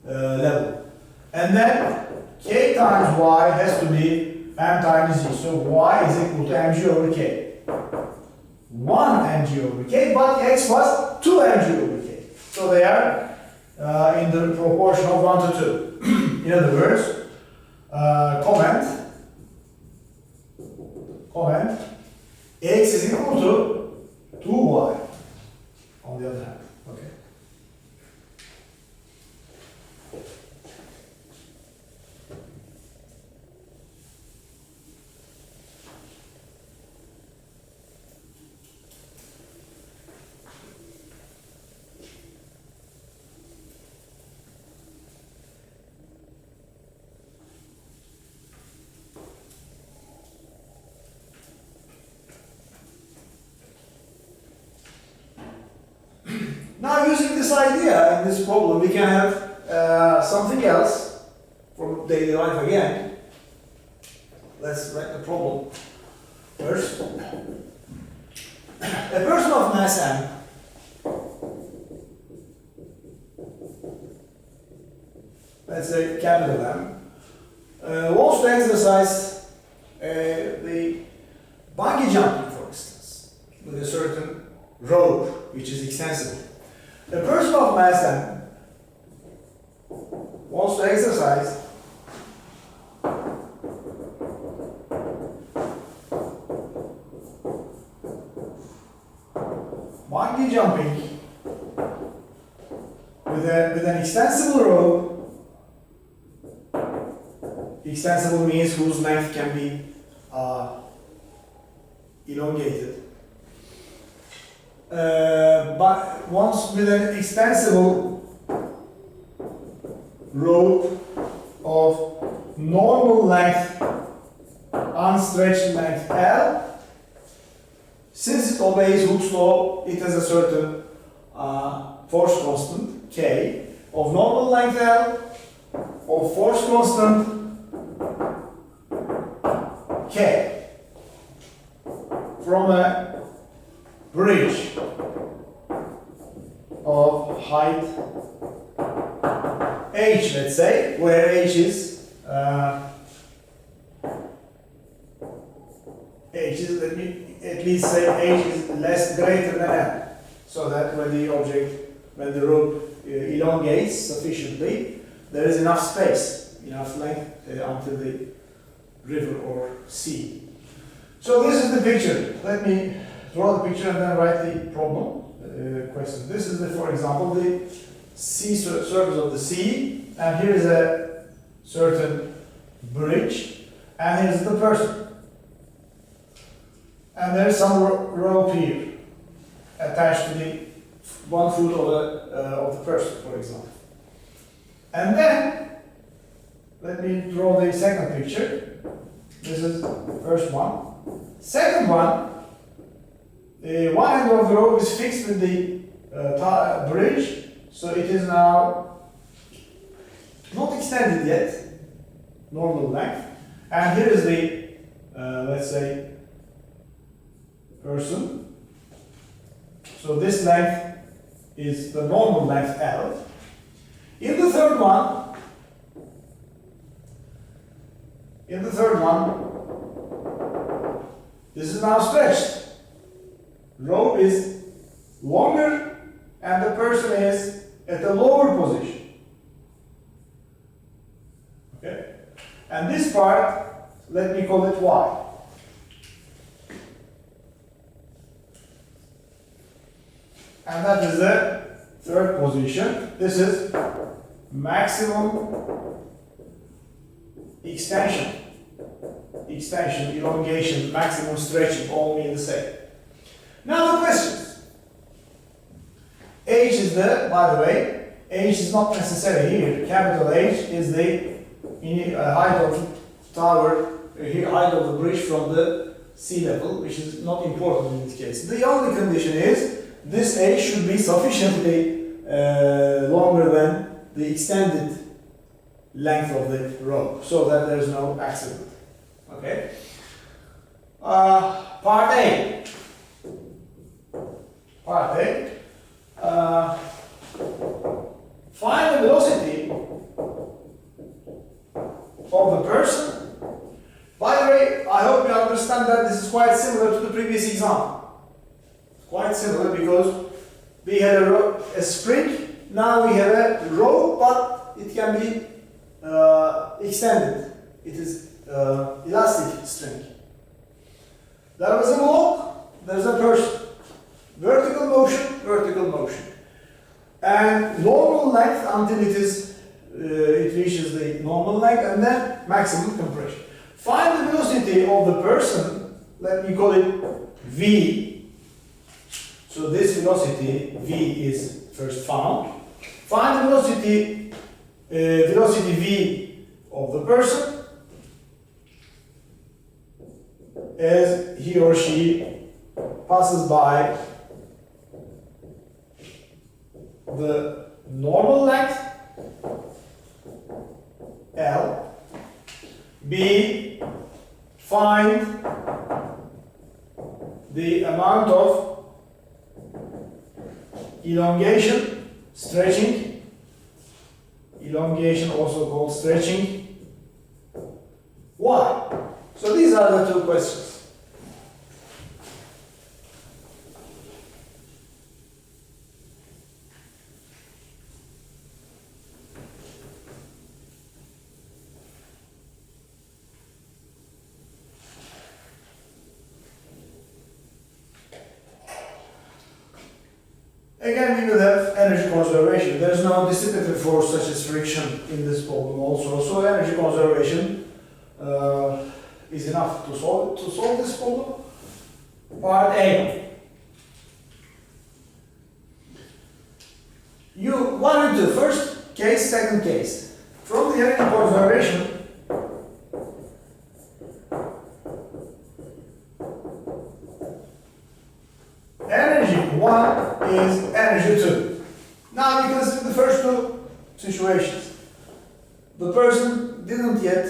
level. And then K times Y has to be m times g. So y is equal to mg over k. 1 mg over k, but x was 2 mg over k. So they are in the proportion of 1 to 2. In other words, comment, x is equal to 2y on the other hand. Okay. Now, using this idea in this problem, we can have something else from daily life again. Let's write the problem first. A person of mass m let's say capital M, wants to exercise the bungee jumping, for instance, with a certain rope which is extensible. A person of mass m wants to exercise bungee jumping with an extensible rope. Extensible means whose length can be elongated. But once with an extensible rope of normal length, unstretched length L, since it obeys Hooke's law, it has a certain force constant K of normal length L, of force constant K from a bridge of height h, let's say, where h is let me at least say h is less greater than l, so that when the rope elongates sufficiently, there is enough space, enough length until the river or sea. So this is the picture. Let me draw the picture and then write the problem question. This is, for example, the sea surface of the sea, and here is a certain bridge, and here's the person. And there's some rope here attached to the one foot of the person, for example. And then, let me draw the second picture. This is the first one. Second one, one end of the rope is fixed with the bridge, so it is now not extended yet, normal length. And here is the, let's say, person. So this length is the normal length L. In the third one, this is now stretched. Rope is longer and the person is at a lower position. Okay? And this part, let me call it Y. And that is the third position. This is maximum extension, elongation, maximum stretching, all mean the same. Now the questions. H is the, by the way, H is not necessary here. Capital H is the height of the tower, height of the bridge from the sea level, which is not important in this case. The only condition is this H should be sufficiently longer than the extended length of the rope, so that there is no accident. Okay. Part A. Find the velocity of the person. By the way, I hope you understand that this is quite similar to the previous example. Quite similar because we had a spring, now we have a rope, but it can be extended. It is elastic string. There was a block, there's a person. Vertical motion. And normal length until it reaches the normal length, and then maximum compression. Find the velocity of the person, let me call it V. So this velocity V is first found. Find the velocity V of the person as he or she passes by the normal length L. B, find the amount of elongation, stretching, elongation also called stretching, Y. So these are the two questions. Again, we will have energy conservation. There is no dissipative force such as friction in this problem also. So energy conservation is enough to solve this problem. Part A. One and two. First case, second case. From the energy conservation, energy 1 is energy 2. Now we consider the first two situations. The person didn't yet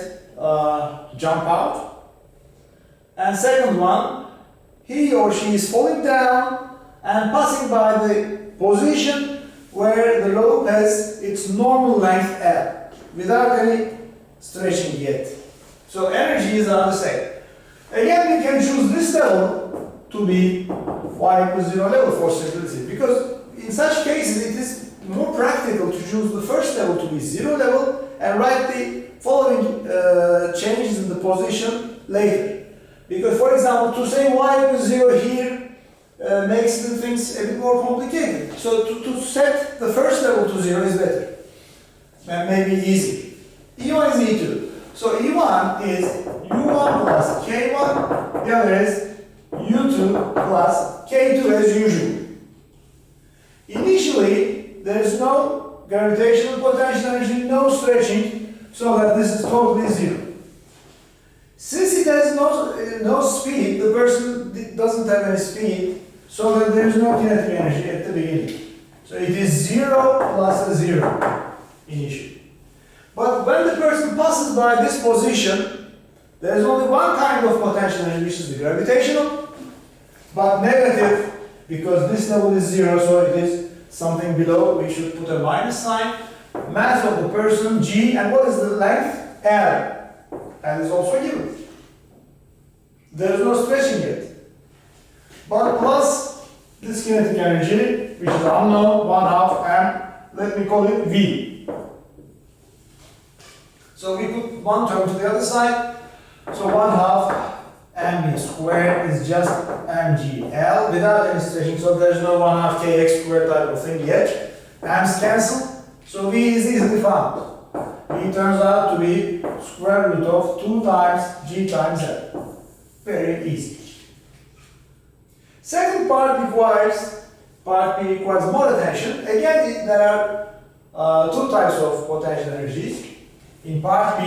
jump out. And second one, he or she is falling down and passing by the position where the rope has its normal length L without any stretching yet. So energies are the same. Again, we can choose this level to be y equals 0 level for simplicity, because in such cases it is more practical to choose the first level to be 0 level and write the following changes in the position later. Because, for example, to say y equals 0 here makes the things a bit more complicated. So to set the first level to 0 is better and maybe easy. E1 is E2. So E1 is U1 plus K1, the other is U2 plus K2 as usual. Initially, there is no gravitational potential energy, no stretching, so that this is totally zero. Since it has no speed, the person doesn't have any speed, so that there is no kinetic energy at the beginning. So it is 0 plus a 0 initially. But when the person passes by this position, there is only one kind of potential energy, which is the gravitational, but negative, because this level is 0, so it is something below. We should put a minus sign. Mass of the person, G, and what is the length? L. L is also given. There is no stretching yet. But plus this kinetic energy, which is unknown, 1/2 m, let me call it V. So we put one term to the other side. So 1/2 mv squared is just mgl without any stretching. So there's no 1/2 kx squared type of thing yet. M's cancel. So v is easily found. V turns out to be square root of 2 times g times l. Very easy. Second part part B requires more attention. Again, there are two types of potential energies. In part B,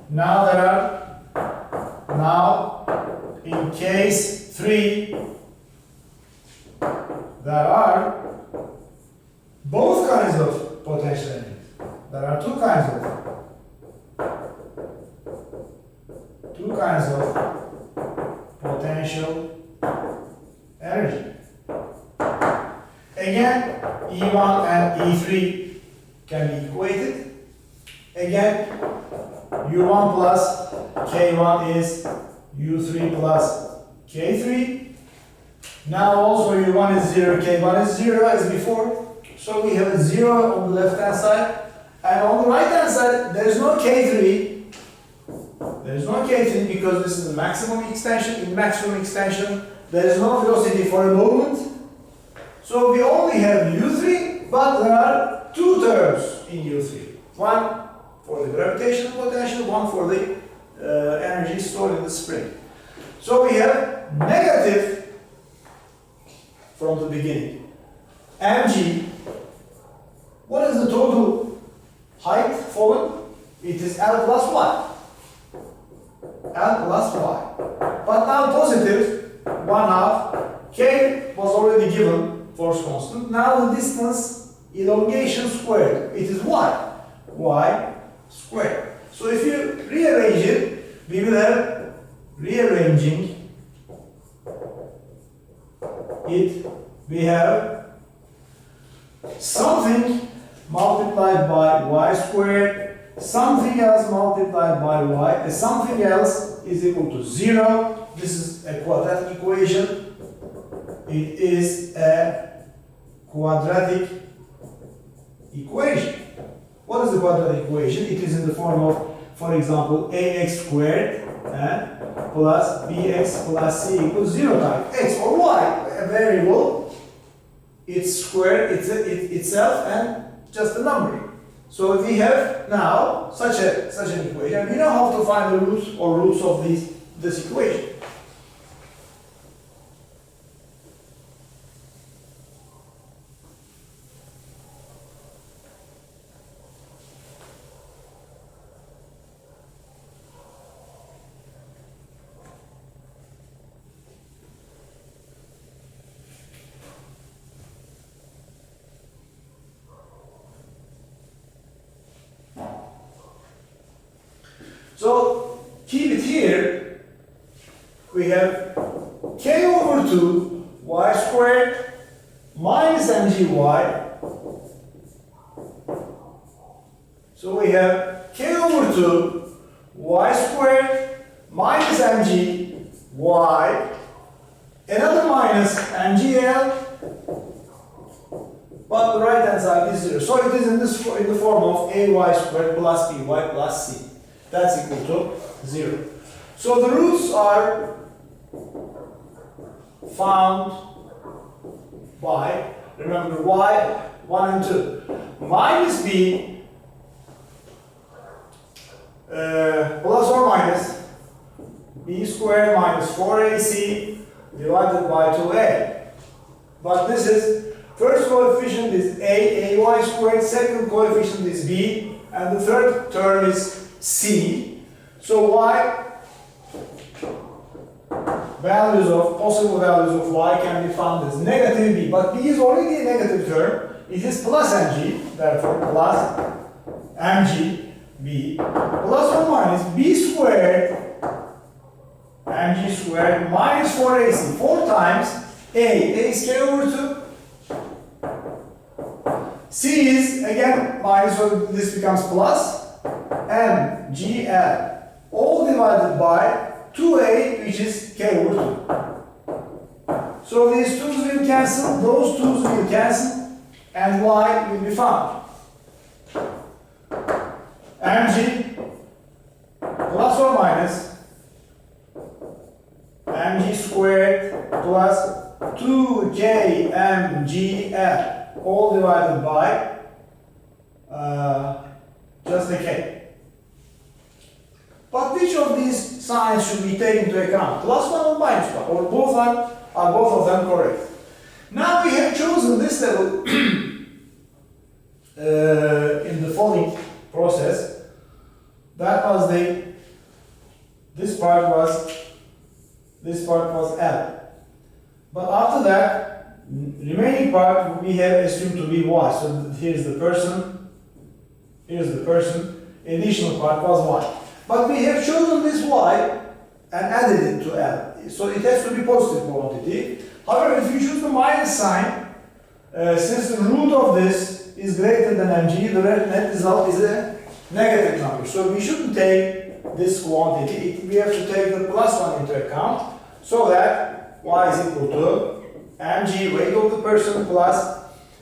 now in case 3, there are both kinds of potential energies. There are two kinds of potential energy. Again, E1 and E3 can be equated. Again, U1 plus K1 is U3 plus K3. Now also U1 is 0, K1 is 0 as before. So we have a 0 on the left hand side. And on the right hand side, there is no K3. There is no K3 because this is the maximum extension. In maximum extension, there is no velocity for a moment. So we only have U3, but there are two terms in U3. One for the gravitational potential, one for the energy stored in the spring. So we have negative from the beginning. Mg, what is the total height fallen? It is L plus Y. L plus Y. But now positive, 1/2. K was already given, force constant. Now the distance elongation squared. It is Y. Y squared. So if you rearrange it, we will have rearranging it. We have something multiplied by y squared, something else multiplied by y, and something else is equal to 0. This is a quadratic equation. It is a quadratic equation. What is the quadratic equation? It is in the form of, for example, ax squared plus bx plus c equals 0 times x or y, a variable, its square, itself, and just a number. So we have now such an equation. We know how to find the roots or roots of this equation. So keep it here. We have k over 2 y squared minus mgy. So we have k over 2 y squared minus mg y, another minus mgl, but the right hand side is 0. So it is in the form of ay squared plus by plus c. That's equal to 0. So the roots are found by, remember, y 1 and 2. Minus b plus or minus b squared minus 4ac divided by 2a. But this is, first coefficient is a, ay squared, second coefficient is b, and the third term is c. So y, possible values of y can be found as negative b, but b is already a negative term. It is plus mg, therefore plus mg b, plus or minus b squared mg squared minus 4ac, 4 times a is k over 2. C is again minus, so this becomes plus mgl, all divided by 2a, which is k over 2. So these 2's will cancel, those 2's will cancel, and y will be found. Mg plus or minus mg squared plus 2kmgl, all divided by just a k. But which of these signs should be taken into account? Plus 1 or minus 1? Or are both of them correct? Now we have chosen this level in the following process. That was this part was L. But after that, remaining part we have assumed to be Y. So here's the person, additional part was Y. But we have chosen this Y and added it to L. So it has to be positive quantity. However, if you choose the minus sign, since the root of this is greater than mg, the net result is a negative number. So we shouldn't take this quantity. We have to take the plus 1 into account, so that y is equal to mg, weight of the person, plus,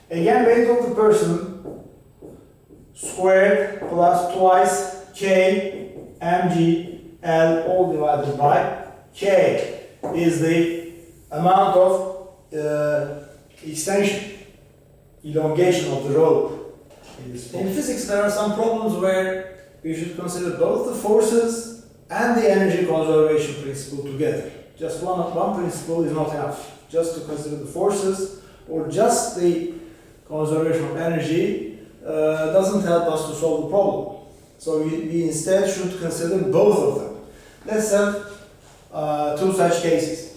again, weight of the person, squared, plus twice k mg l, all divided by k is the amount of extension, elongation of the rope. In physics, there are some problems where we should consider both the forces and the energy conservation principle together. Just one principle is not enough. Just to consider the forces or just the conservation of energy doesn't help us to solve the problem. So we instead should consider both of them. Let's have 2 such cases.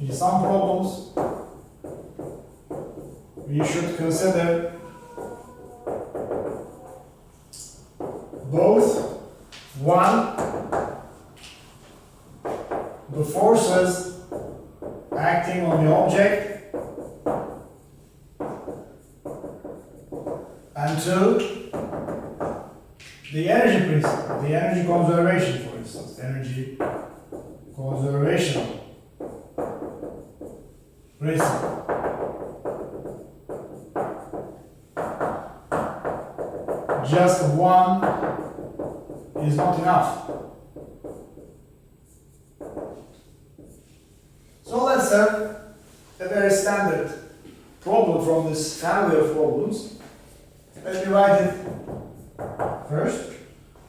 In some problems, we should consider both, one, the forces acting on the object, and two, the energy principle, the energy conservation, for instance, energy conservation principle. Just one is not enough. So let's have a very standard problem from this family of problems. Let me write it first.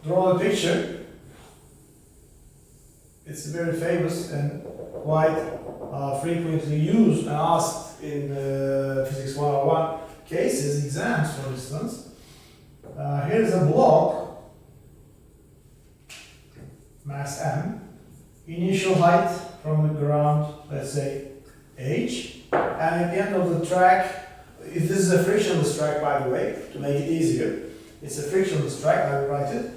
Draw a picture. It's very famous and quite frequently used and asked in Physics 101 cases, exams for instance. Here's a block, mass m, initial height from the ground, let's say h, and at the end of the track, if this is a frictionless track, by the way, to make it easier, it's a frictionless track, I will write it,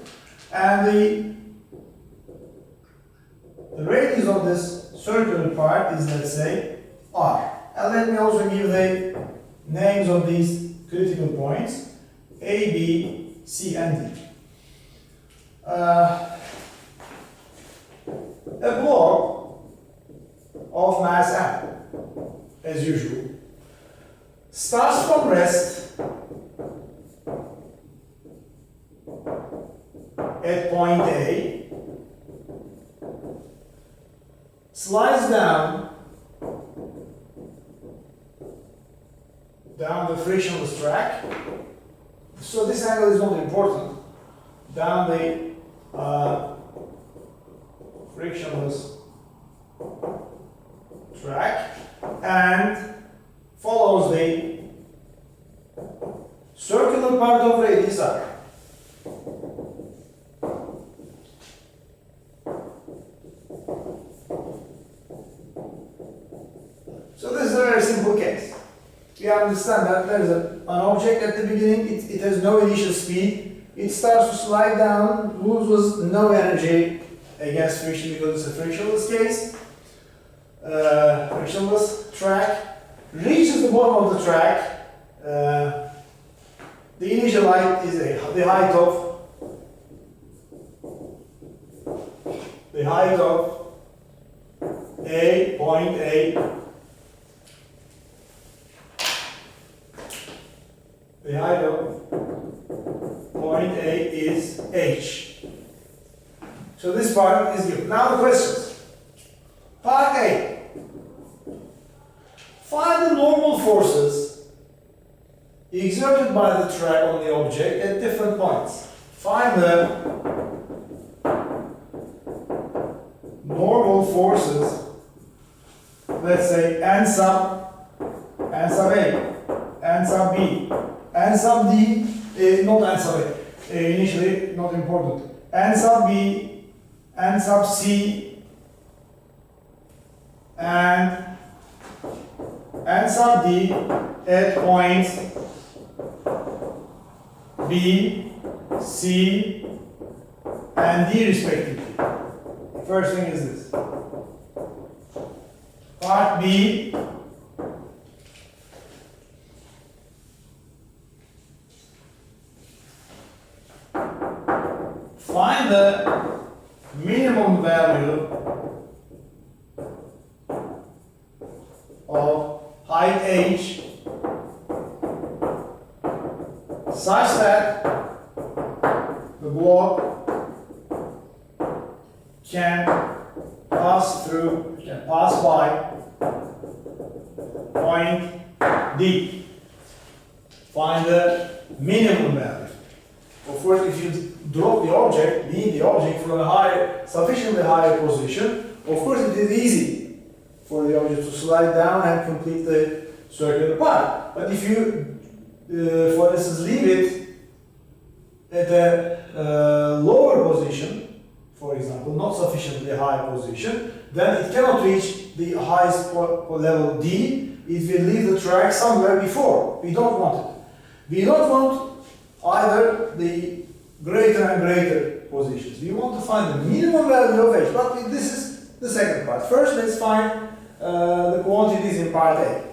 and the radius of this circular part is, let's say, r. And let me also give the names of these critical points, A, B, C, and D. A block of mass m, as usual, starts from rest at point A, slides down the frictionless track So this angle is not important. Down the frictionless track and follows the circular part of radius r. So this is a very simple case. We understand that there is an object at the beginning, it has no initial speed, it starts to slide down, loses no energy against friction because it's a frictionless case, frictionless track, reaches the bottom of the track, the initial height is the height of A, point A. The height of point A is h. So this part is given. Now the questions. Part A. Find the normal forces exerted by the track on the object at different points. Find the normal forces, let's say n sub A, n sub B, n sub D, not n sub A, initially not important, n sub B, n sub C, and n sub D at points B, C, and D respectively. First thing is this. Part B. Find the minimum value of height h such that the block can pass by point D. Find the minimum value. Of course, if you drop the object, lead the object from a sufficiently higher position, of course it is easy for the object to slide down and complete the circular part. But if you, for instance, leave it at a lower position, for example, not sufficiently high position, then it cannot reach the highest level D. It will leave the track somewhere before. We don't want it. We don't want either the greater and greater positions. We want to find the minimum value of h, but this is the second part. First, let's find the quantities in part A.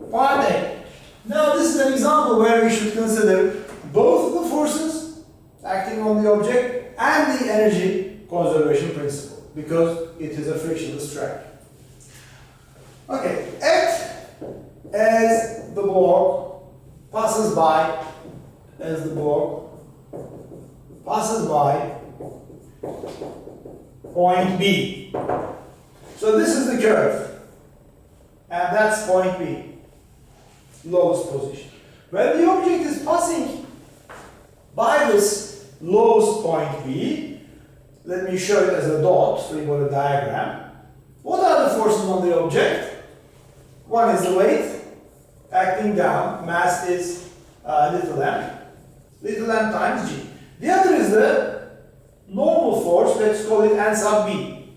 Part A. Now, this is an example where we should consider both the forces acting on the object and the energy conservation principle, because it is a frictionless track. Okay, act as the block passes by, point B. So this is the curve, and that's point B, lowest position. When the object is passing by this lowest point B, let me show it as a dot, so you got a diagram. What are the forces on the object? One is the weight acting down, mass is little m times g. The other is the normal force, let's call it n sub b.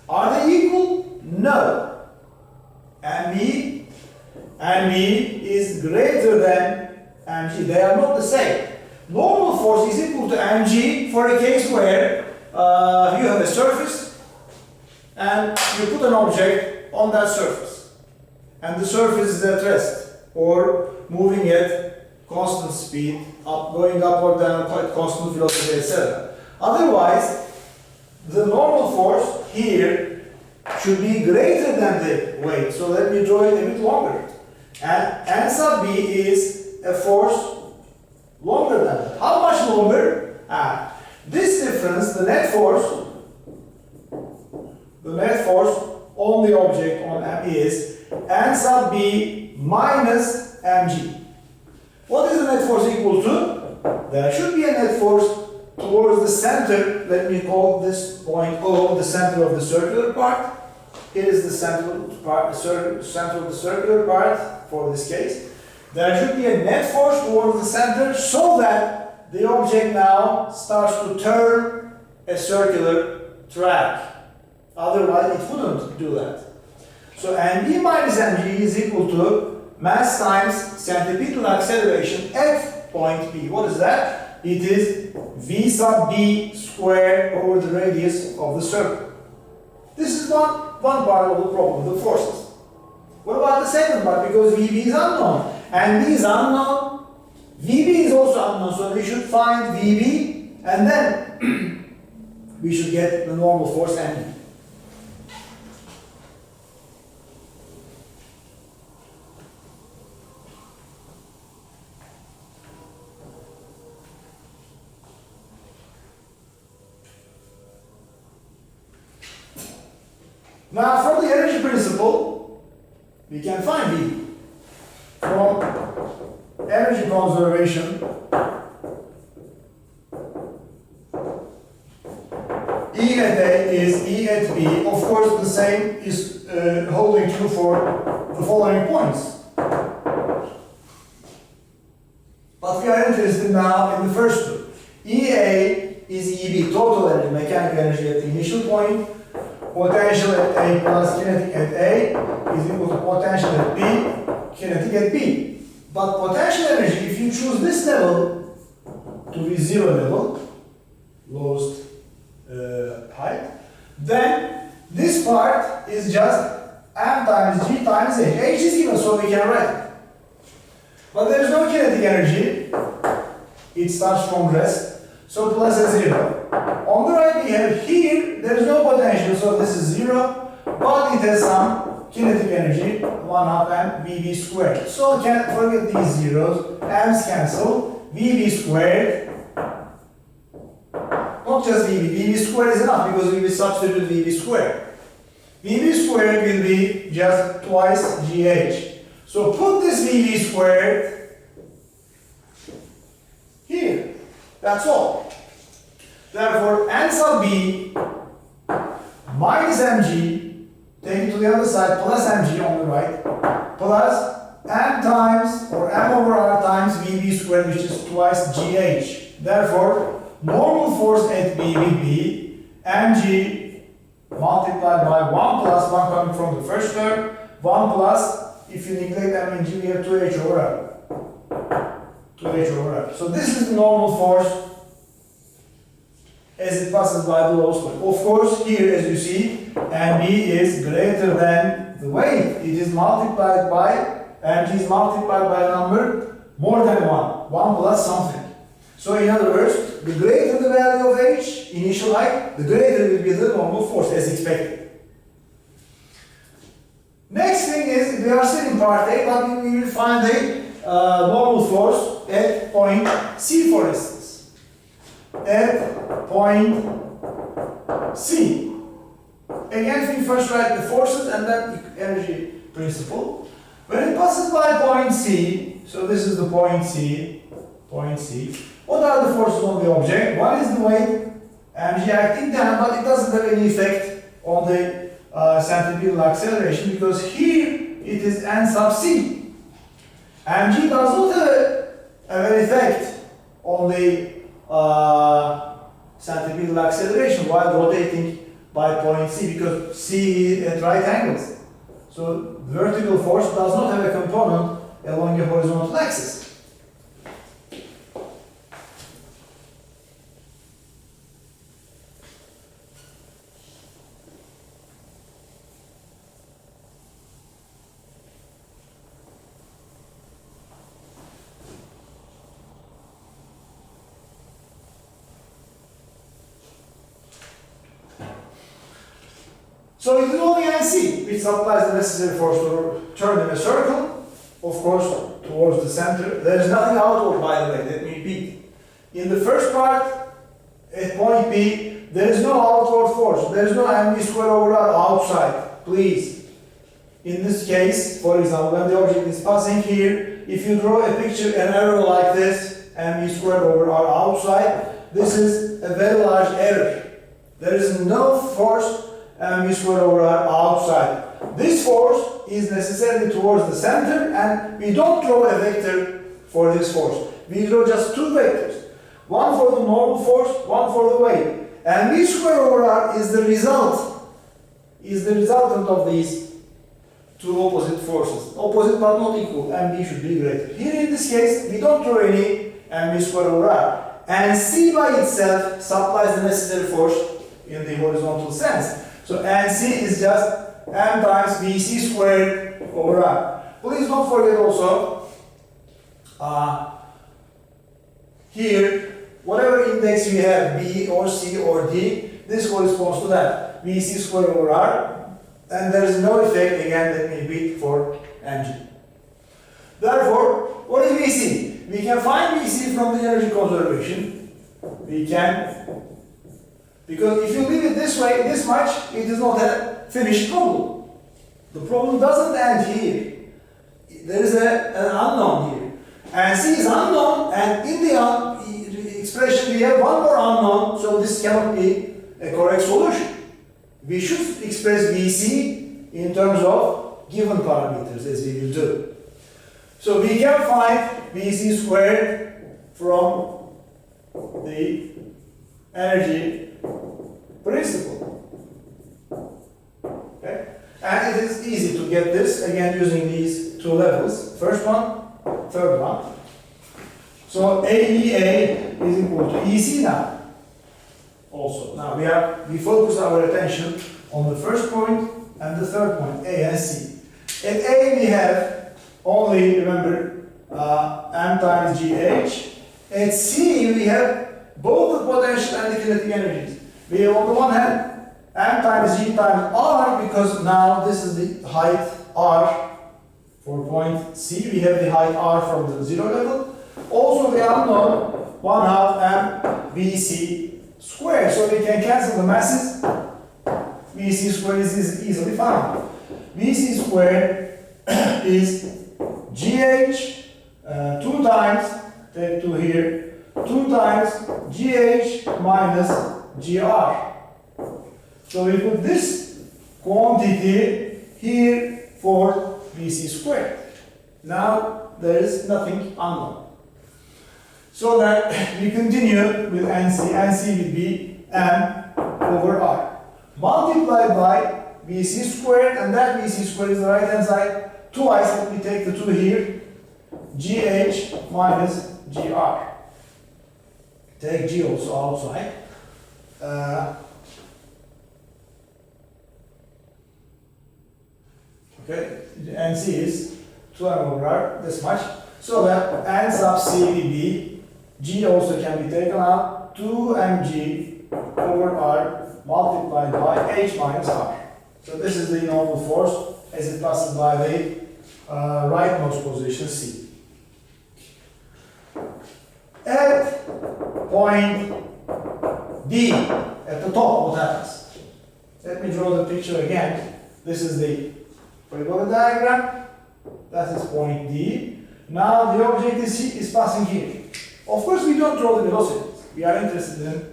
Are they equal? No. mb is greater than mg. They are not the same. Normal force is equal to mg for a case where you have a surface and you put an object on that surface, and the surface is at rest or moving at constant speed, going up or down, constant velocity, etc. Otherwise, the normal force here should be greater than the weight. So let me draw it a bit longer. And n sub b is a force longer than that. How much longer? This difference, the net force on the object on M is n sub b minus mg. What is the net force equal to? There should be a net force towards the center. Let me call this point O, the center of the circular part. Here is the central part, center of the circular part for this case. There should be a net force towards the center so that the object now starts to turn a circular track. Otherwise, it wouldn't do that. So mb minus mg is equal to mass times centripetal acceleration at point P. What is that? It is v sub b squared over the radius of the circle. This is one part of the problem, the forces. What about the second part? Because Vb is unknown, and B is unknown, Vb is also unknown, so we should find Vb, and then we should get the normal force Mb. Now, from the energy principle, we can find V. From energy conservation, E at A is E at B. Of course, the same is holding true for the following points. But we are interested now in the first two. EA is EB, total energy, mechanical energy at the initial point. Potential at A plus kinetic at A is equal to potential at B, kinetic at B. But potential energy, if you choose this level to be zero level, lowest height, then this part is just M times G times H. H is given, so we can write it. But there is no kinetic energy. It starts from rest. So plus a 0. On the right we have here, there is no potential, so this is 0, but it has some kinetic energy, 1 half m Vb squared. So can't forget these zeros, m's cancel, Vb squared, not just Vb, Vb squared is enough because we will substitute Vb squared. Vb squared will be just twice gh. So put this Vb squared here. That's all. Therefore, n sub b minus mg, take it to the other side, plus mg on the right, plus m times, or m over r times vb squared, which is twice gh. Therefore, normal force at b will be mg multiplied by 1 plus 1 coming from the first term, 1 plus, if you neglect m and g, we have 2h over r. 2h over r. So this is the normal force as it passes by the lowest point. Of course, here as you see, mb is greater than the weight. It is multiplied by, mg is multiplied by a number more than 1. 1 plus something. So in other words, the greater the value of h, initial height, the greater will be the normal force as expected. Next thing is, we are still in part A, but we will find a normal force at point C, for instance. At point C. Again, we first write the forces and then the energy principle. When it passes by point C, so this is the point C, what are the forces on the object? One is the weight, mg acting down, but it doesn't have any effect on the centripetal acceleration because here it is n sub c. Mg does not have an effect on the centripetal acceleration while rotating by point C because C is at right angles. So the vertical force does not have a component along a horizontal axis. So it is only NC which supplies the necessary force to turn in a circle, of course, towards the center. There is nothing outward, by the way, let me repeat. In the first part, at point B, there is no outward force. There is no mv squared over r outside, please. In this case, for example, when the object is passing here, if you draw a picture, an arrow like this, mv squared over r outside, this is a very large error. There is no force mv squared over r outside. This force is necessarily towards the center, and we don't draw a vector for this force. We draw just two vectors. One for the normal force, one for the weight. And v squared over r is the resultant of these two opposite forces. Opposite but not equal, and v should be greater. Here in this case, we don't draw any mv squared over r. And c by itself supplies the necessary force in the horizontal sense. So NC is just m times vc squared over r. Please don't forget also, here, whatever index you have, B or C or D, this corresponds to that, Vc squared over R, and there is no effect, again, let me repeat, for mg. Therefore, what is Vc? We can find Vc from the energy conservation. We can, because if you leave it this way, this much, it is not a finished problem. The problem doesn't end here. There is an unknown here. And C is unknown, and in the expression we have one more unknown, so this cannot be a correct solution. We should express Vc in terms of given parameters, as we will do. So we can find Vc squared from the energy principle. Okay? And it is easy to get this, again using these two levels. First one, third one. So AEA is equal to EC now. Also, now we focus our attention on the first point and the third point, A and C. At A we have only, remember, m times GH. At C we have both the potential and the kinetic energies. We have on the one hand m times g times r, because now this is the height r. For point C, we have the height r from the zero level. Also, the unknown 1/2 m Vc squared. So we can cancel the masses. Vc squared is easily found. Vc squared is gh 2 times, take 2 here, 2 times gh minus gr. So we put this quantity here for Vc squared. Now there is nothing unknown. So that we continue with NC. NC will be m over r. Multiplied by Vc squared, and that Vc squared is the right hand side. Twice, let me take the 2 here. gh minus gr. Take g also outside. Okay, NC is 2m over r, this much. So that n sub c will be, g also can be taken out, 2mg over r multiplied by h minus r. So this is the normal force as it passes by the rightmost position C. At point D, at the top, what happens? Let me draw the picture again. This is the parabolic diagram. That is point D. Now the object is passing here. Of course, we don't draw the velocities. We are interested in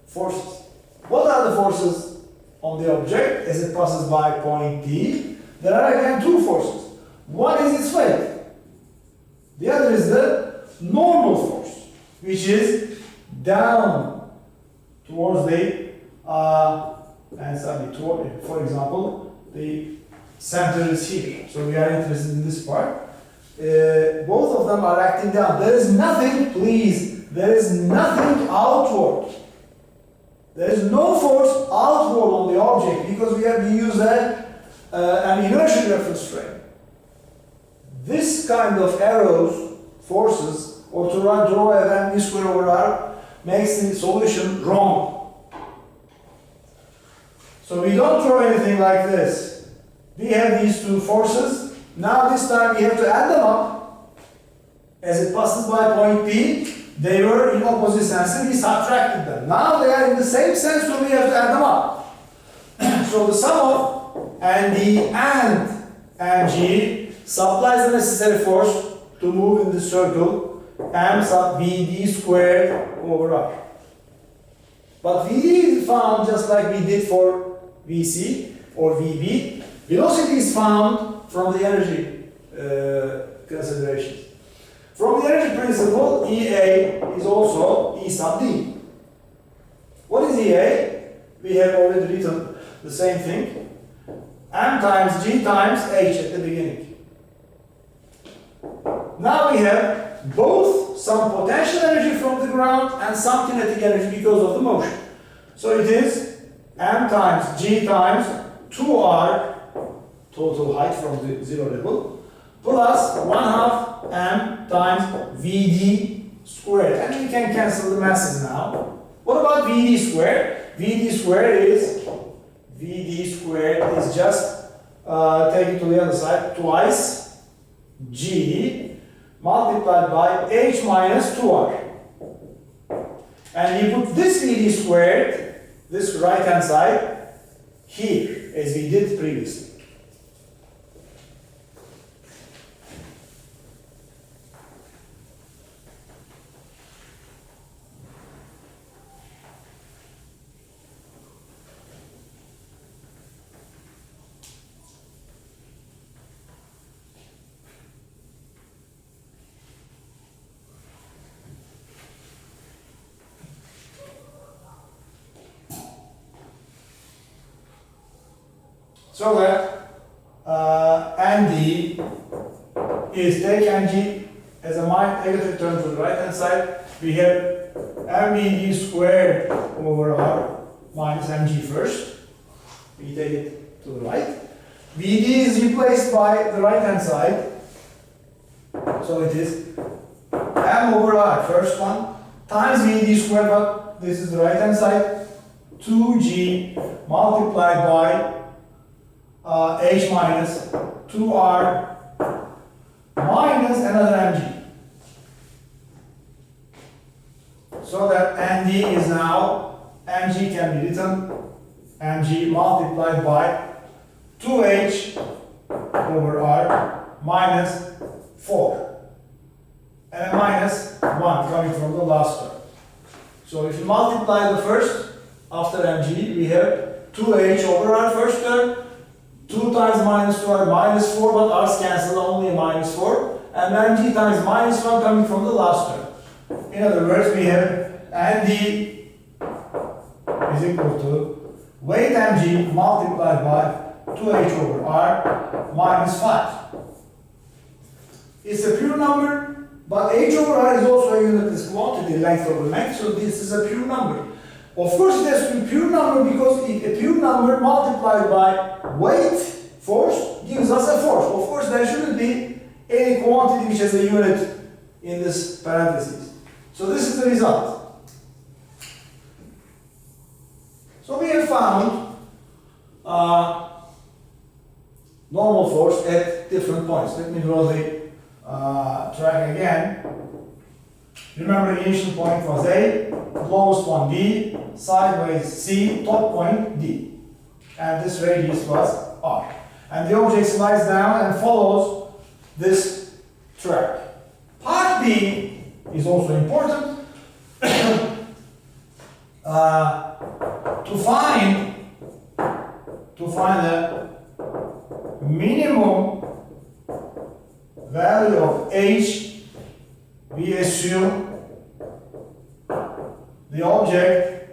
forces. What are the forces on the object as it passes by point D? There are again two forces. One is its weight. The other is the normal force, which is down towards the, for example, the center is here. So we are interested in this part. Both of them are acting down. There is nothing, please, there is nothing outward. There is no force outward on the object because we use an inertial reference frame. This kind of arrows, forces, or to draw a mv squared over r makes the solution wrong. So we don't draw anything like this. We have these two forces. Now this time we have to add them up. As it passes by point P, they were in opposite senses, we subtracted them. Now they are in the same sense, so we have to add them up. So the sum of ND and mg supplies the necessary force to to move in the circle m sub Vd squared over r. But Vd is found just like we did for Vc or Vb. Velocity is found from the energy considerations. From the energy principle, Ea is also E sub d. What is Ea? We have already written the same thing. M times G times H at the beginning. Now we have both some potential energy from the ground and some kinetic energy because of the motion. So it is M times G times 2R, total height from the zero level, plus 1/2 M times Vd squared. And we can cancel the masses now. What about Vd squared? Vd squared is just, take it to the other side, twice G multiplied by H minus 2R. And you put this Vd squared, this right hand side, here, as we did previously. So that ND is take Ng as a negative term to the right hand side. We have MVD squared over R minus Mg first. We take it to the right. Vd is replaced by the right hand side. So it is M over R, first one, times Vd squared, but this is the right hand side, 2G multiplied by H minus 2R minus another Mg. So that Nd is now, Mg can be written, Mg multiplied by 2H over R minus 4. And a minus 1 coming from the last term. So if you multiply the first, after Mg, we have 2H over R first term, 2 times minus 2R minus 4, but R's cancel, only a minus 4. And Mg times minus 1 coming from the last term. In other words, we have Nd is equal to weight Mg multiplied by 2H over R minus 5. It's a pure number, but H over R is also a unitless quantity, length over length, so this is a pure number. Of course, it has to be a pure number because a pure number multiplied by weight, force, gives us a force. Of course, there shouldn't be any quantity which has a unit in this parentheses. So this is the result. So we have found normal force at different points. Let me draw the track again. Remember, the initial point was A, lowest one B, sideways C, top point D. And this radius was R. And the object slides down and follows this track. Part B is also important. To find the minimum value of H, we assume the object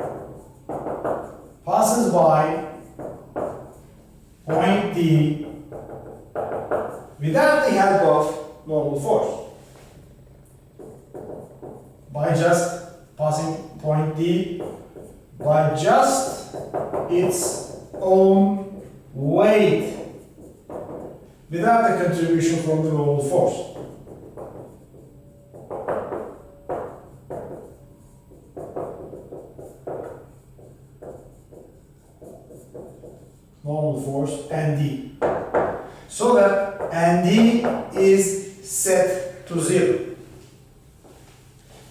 passes by point D without the help of normal force. By just passing point D, by just its own weight, without the contribution from the normal force. Normal force Nd. So that Nd is set to 0.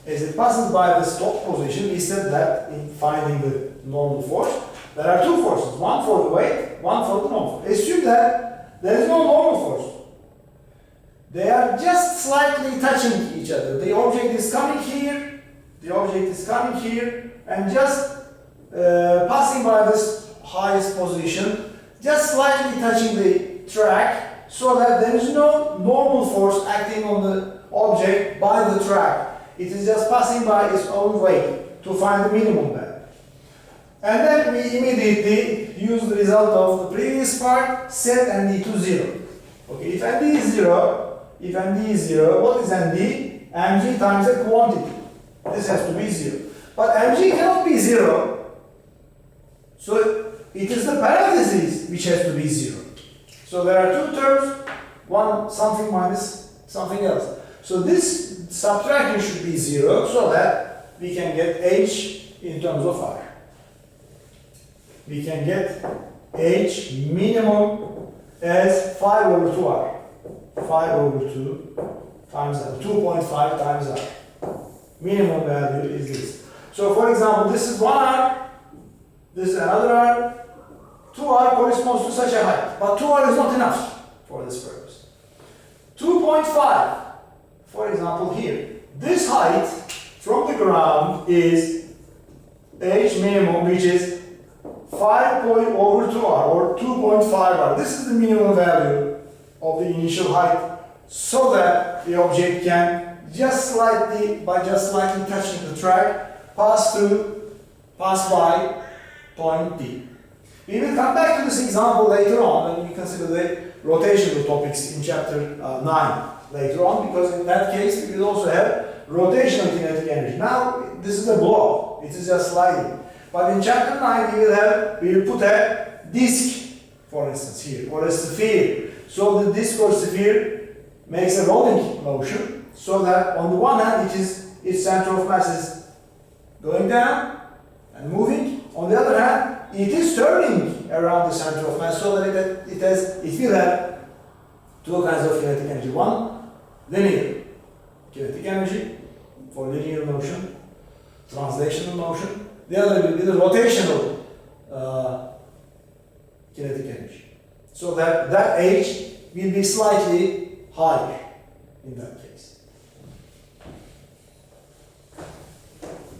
As it passes by the stop position, we said that in finding the normal force, there are two forces, one for the weight, one for the normal force. Assume that there is no normal force. They are just slightly touching each other. The object is coming here, and just passing by this highest position, just slightly touching the track, so that there is no normal force acting on the object by the track. It is just passing by its own weight to find the minimum value. And then we immediately use the result of the previous part, set ND to 0. Okay, if ND is 0, what is ND? Mg times a quantity. This has to be 0. But Mg cannot be 0, so it is the parentheses which has to be 0. So there are two terms, one something minus something else. So this subtraction should be 0, so that we can get H in terms of R. We can get H minimum as 5 over 2R. 5 over 2 times R. 2.5 times R. Minimum value is this. So for example, this is 1R, this is another R. 2R corresponds to such a height, but 2R is not enough for this purpose. 2.5, for example here. This height from the ground is H minimum, which is 5 over 2R or 2.5R. This is the minimum value of the initial height, so that the object can just slightly touching the track, pass by point D. We will come back to this example later on when we consider the rotational topics in chapter 9 later on, because in that case we will also have rotational kinetic energy. Now this is a block, it is just sliding. But in chapter 9 we will put a disk, for instance, here, or a sphere. So the disk or sphere makes a rolling motion, so that on the one hand its center of mass is going down and moving. On the other hand, it is turning around the center of mass, so that it will have two kinds of kinetic energy. One, linear kinetic energy for linear motion, translational motion. The other will be the rotational kinetic energy. So that H will be slightly higher in that case.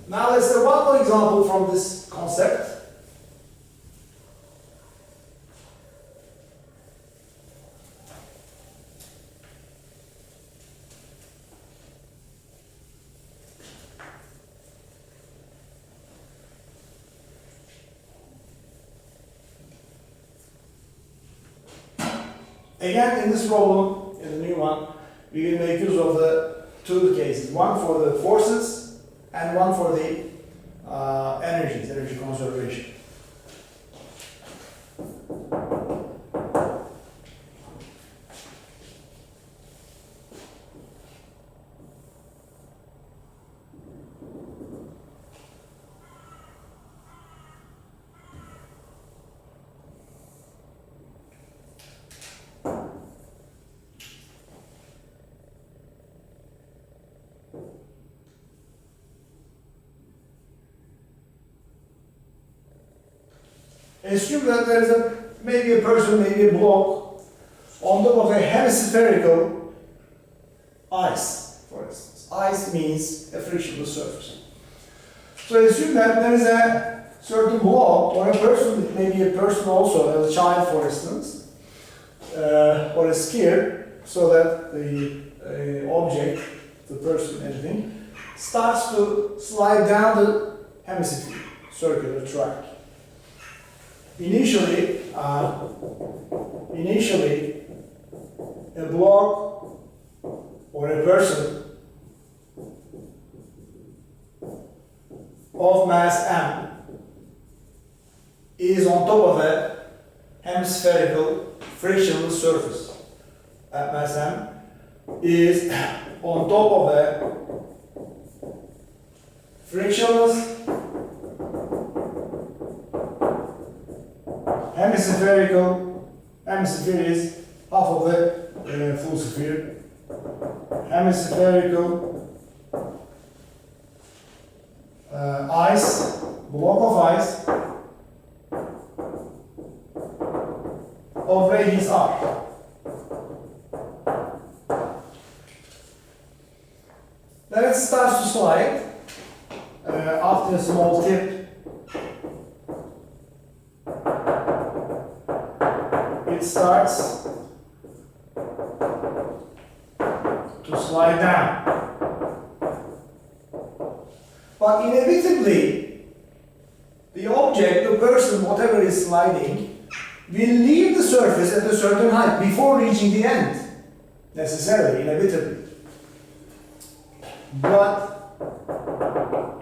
Now let's take one more example from this concept. Again, in this problem, in the new one, we will make use of the two cases. One for the forces and one for the energy conservation. Assume that there is maybe a person, maybe a block on top of a hemispherical ice, for instance. Ice means a frictionless surface. So assume that there is a certain block or a person, maybe a person also, a child for instance, or a skier, so that the object, the person, anything, starts to slide down the hemisphere, circular track. Initially, a block or a person of mass m is on top of a hemispherical frictionless surface. At mass m is on top of a frictionless hemisphere is half of the full sphere. Hemispherical ice, block of ice of radius r. starts to slide down. But inevitably, the object, the person, whatever is sliding, will leave the surface at a certain height before reaching the end. Necessarily, inevitably. But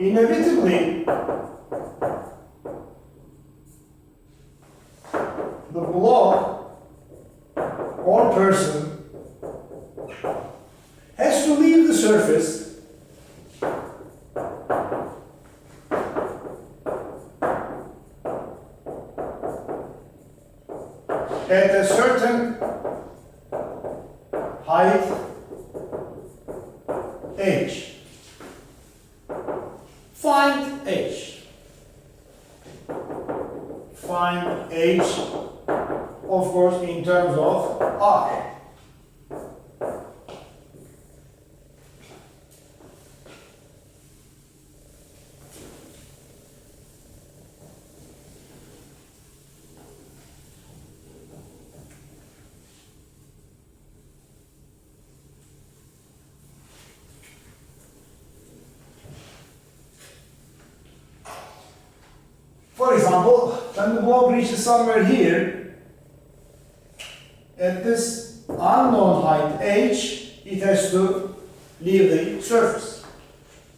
inevitably, the block or person has to leave the surface at a certain height h. Find h. Find h, of course, in terms of r. For example, when the block reaches somewhere here, at this unknown height h, it has to leave the surface,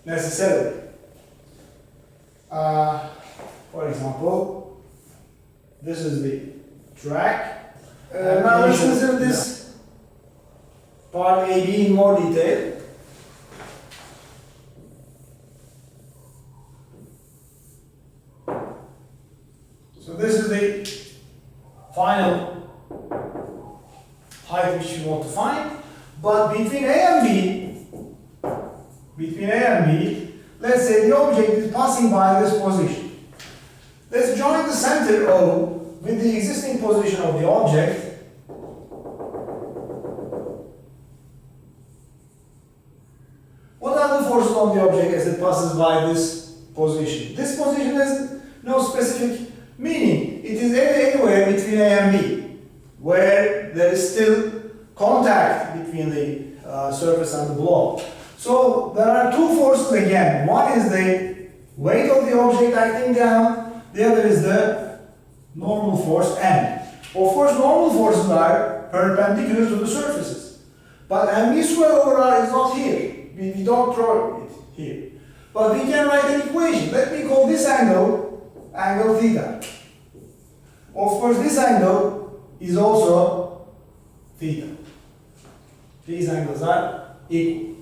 necessarily. For example, this is the track. Now let's consider this part AB in more detail. So this is the final height which you want to find. But between A and B, let's say the object is passing by this position. Let's join the center O with the existing position of the object. What are the forces on the object as it passes by this position? This position has no specific meaning. It is anywhere between A and B, where there is still contact between the surface and the block. So there are two forces again. One is the weight of the object acting down, the other is the normal force M. Of course, normal forces are perpendicular to the surfaces. But mv squared over r is not here. We don't draw it here. But we can write an equation. Let me call this angle, angle theta. Of course, this angle is also theta. These angles are equal.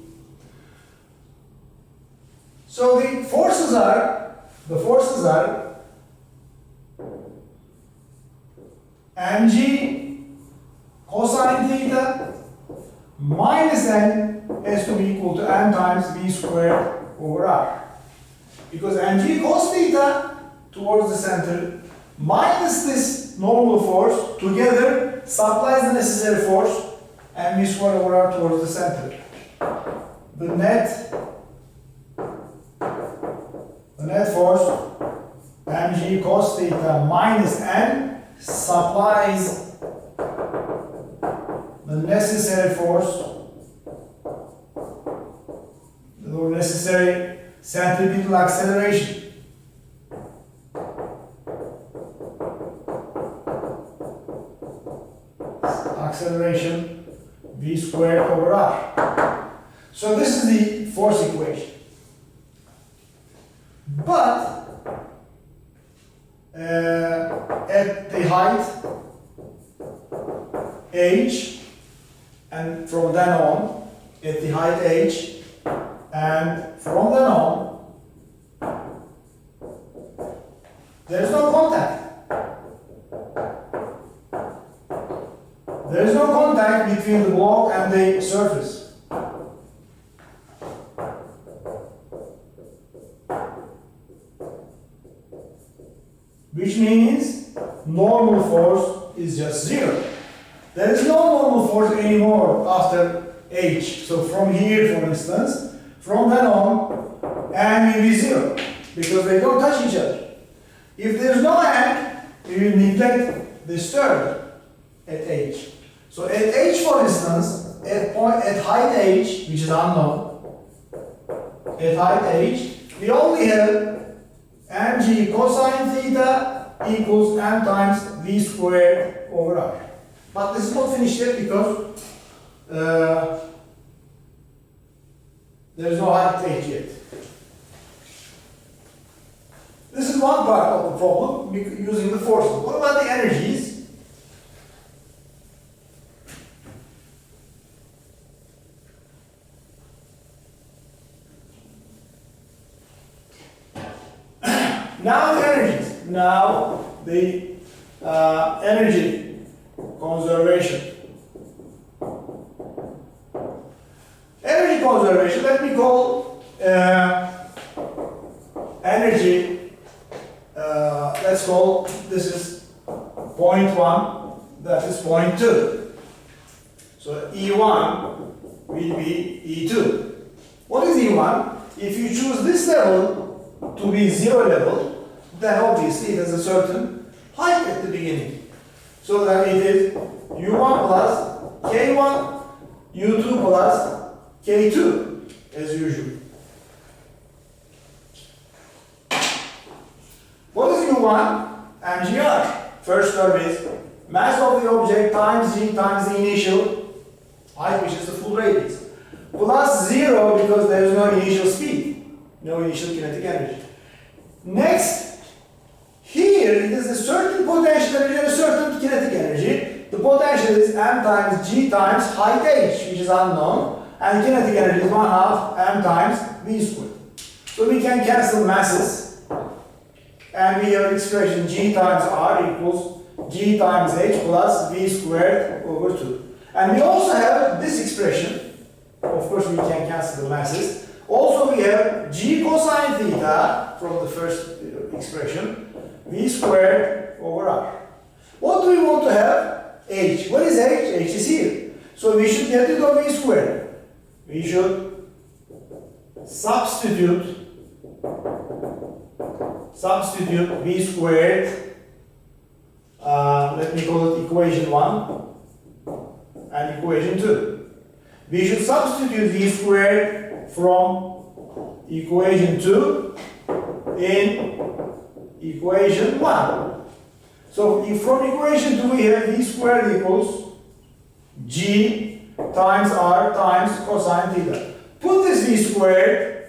So the forces are mg cosine theta minus n has to be equal to n times v squared over r. Because mg cos theta towards the center minus this normal force together supplies the necessary force mv squared over r towards the center. The net force mg cos theta minus n supplies the necessary force, the necessary centripetal acceleration. Acceleration v squared over r. So this is the force equation. But at the height h, and from then on, at the height h, and from then on, there is no contact. There is no contact between the block and the surface. Which means normal force is just zero. There is no normal force anymore after h. So from here, for instance, from then on, n will be zero because they don't touch each other. If there is no n, we will neglect this term. at h. So at h, for instance, at height h, which is unknown, at height h, we only have mg cosine theta equals m times v squared over r. But this is not finished yet because there is no height h yet. This is one part of the problem using the forces. What about the energies? Now the energies. Now the energy conservation. Energy conservation, let me call energy, let's call this is point 1, that is point 2. So E1 will be E2. What is E1? If you choose this level to be 0 level, then obviously it has a certain height at the beginning. So that it is U1 plus K1, U2 plus K2 as usual. What is U1? mgr. First term is mass of the object times g times the initial height, which is the full radius, plus 0 because there is no initial speed, no initial kinetic energy. Next, here it is a certain potential energy and a certain kinetic energy. The potential is m times g times height h, which is unknown, and kinetic energy is 1/2 m times v squared. So we can cancel masses, and we have expression g times r equals g times h plus v squared over 2. And we also have this expression. Of course, we can cancel the masses. Also, we have g cosine theta from the first expression, v squared over r. What do we want to have? H. What is h? H is here. So we should get rid of v squared. We should substitute v squared. Let me call it equation 1 and equation 2. We should substitute v squared from equation 2 in equation 1. So if from equation 2 we have v squared equals g times r times cosine theta. Put this v squared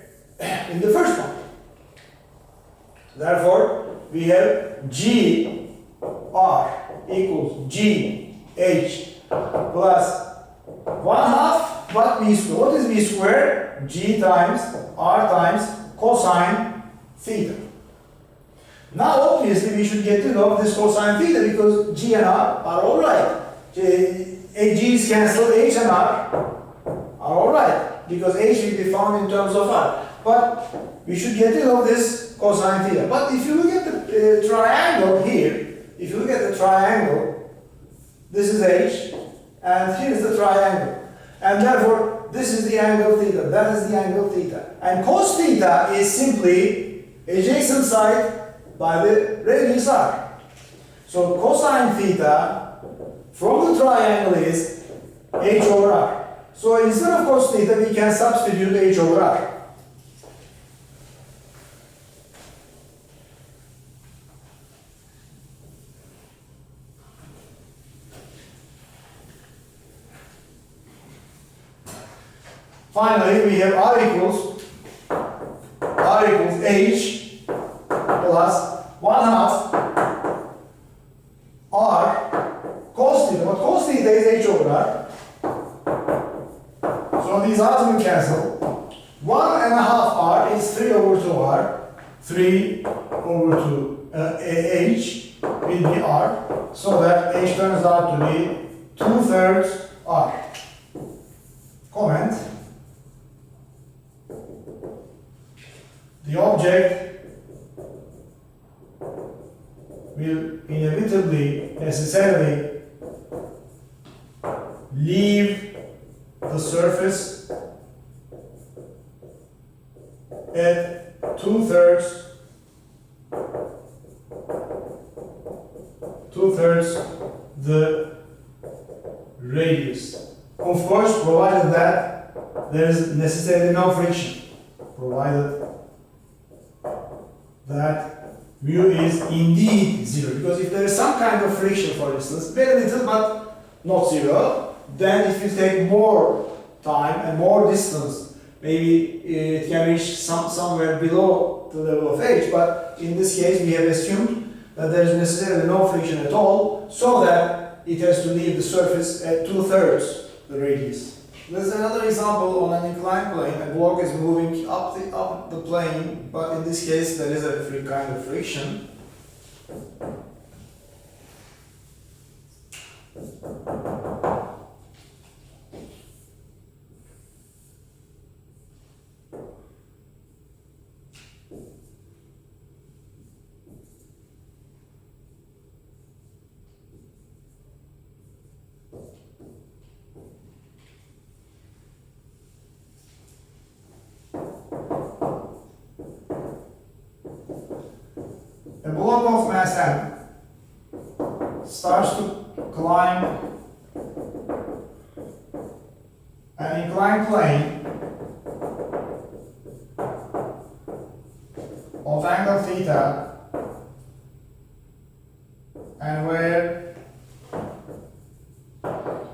in the first one. Therefore, we have g r equals g h plus 1/2 but v squared. What is v squared? G times r times cosine theta. Now obviously we should get rid of this cosine theta because g and r are alright. G is cancelled, h and r are alright because h will be found in terms of r. But we should get rid of this cosine theta. But if you look at the triangle here, if you look at the triangle, this is h and here is the triangle. And therefore, this is the angle theta, that is the angle theta. And cos theta is simply adjacent side by the radius r. So cosine theta from the triangle is h over r. So instead of cos theta, we can substitute h over r. Finally, we have r equals h plus 1/2 r cos theta. But cos theta is h over r. So these r's will cancel. 1.5 r is 3 over 2 r. 3 over 2 h will be r. So that h turns out to be 2/3 r. Comment. The object will inevitably, necessarily leave the surface at 2/3 the radius. Of course, provided that there is necessarily no friction. Provided that mu is indeed zero. Because if there is some kind of friction, for instance, very little but not zero, then it will take more time and more distance. Maybe it can reach somewhere below the level of h, but in this case we have assumed that there is necessarily no friction at all, so that it has to leave the surface at 2/3 the radius. There's another example on an inclined plane. A block is moving up the plane, but in this case there is a free kind of friction. A block of mass m starts to climb an inclined plane of angle theta, and where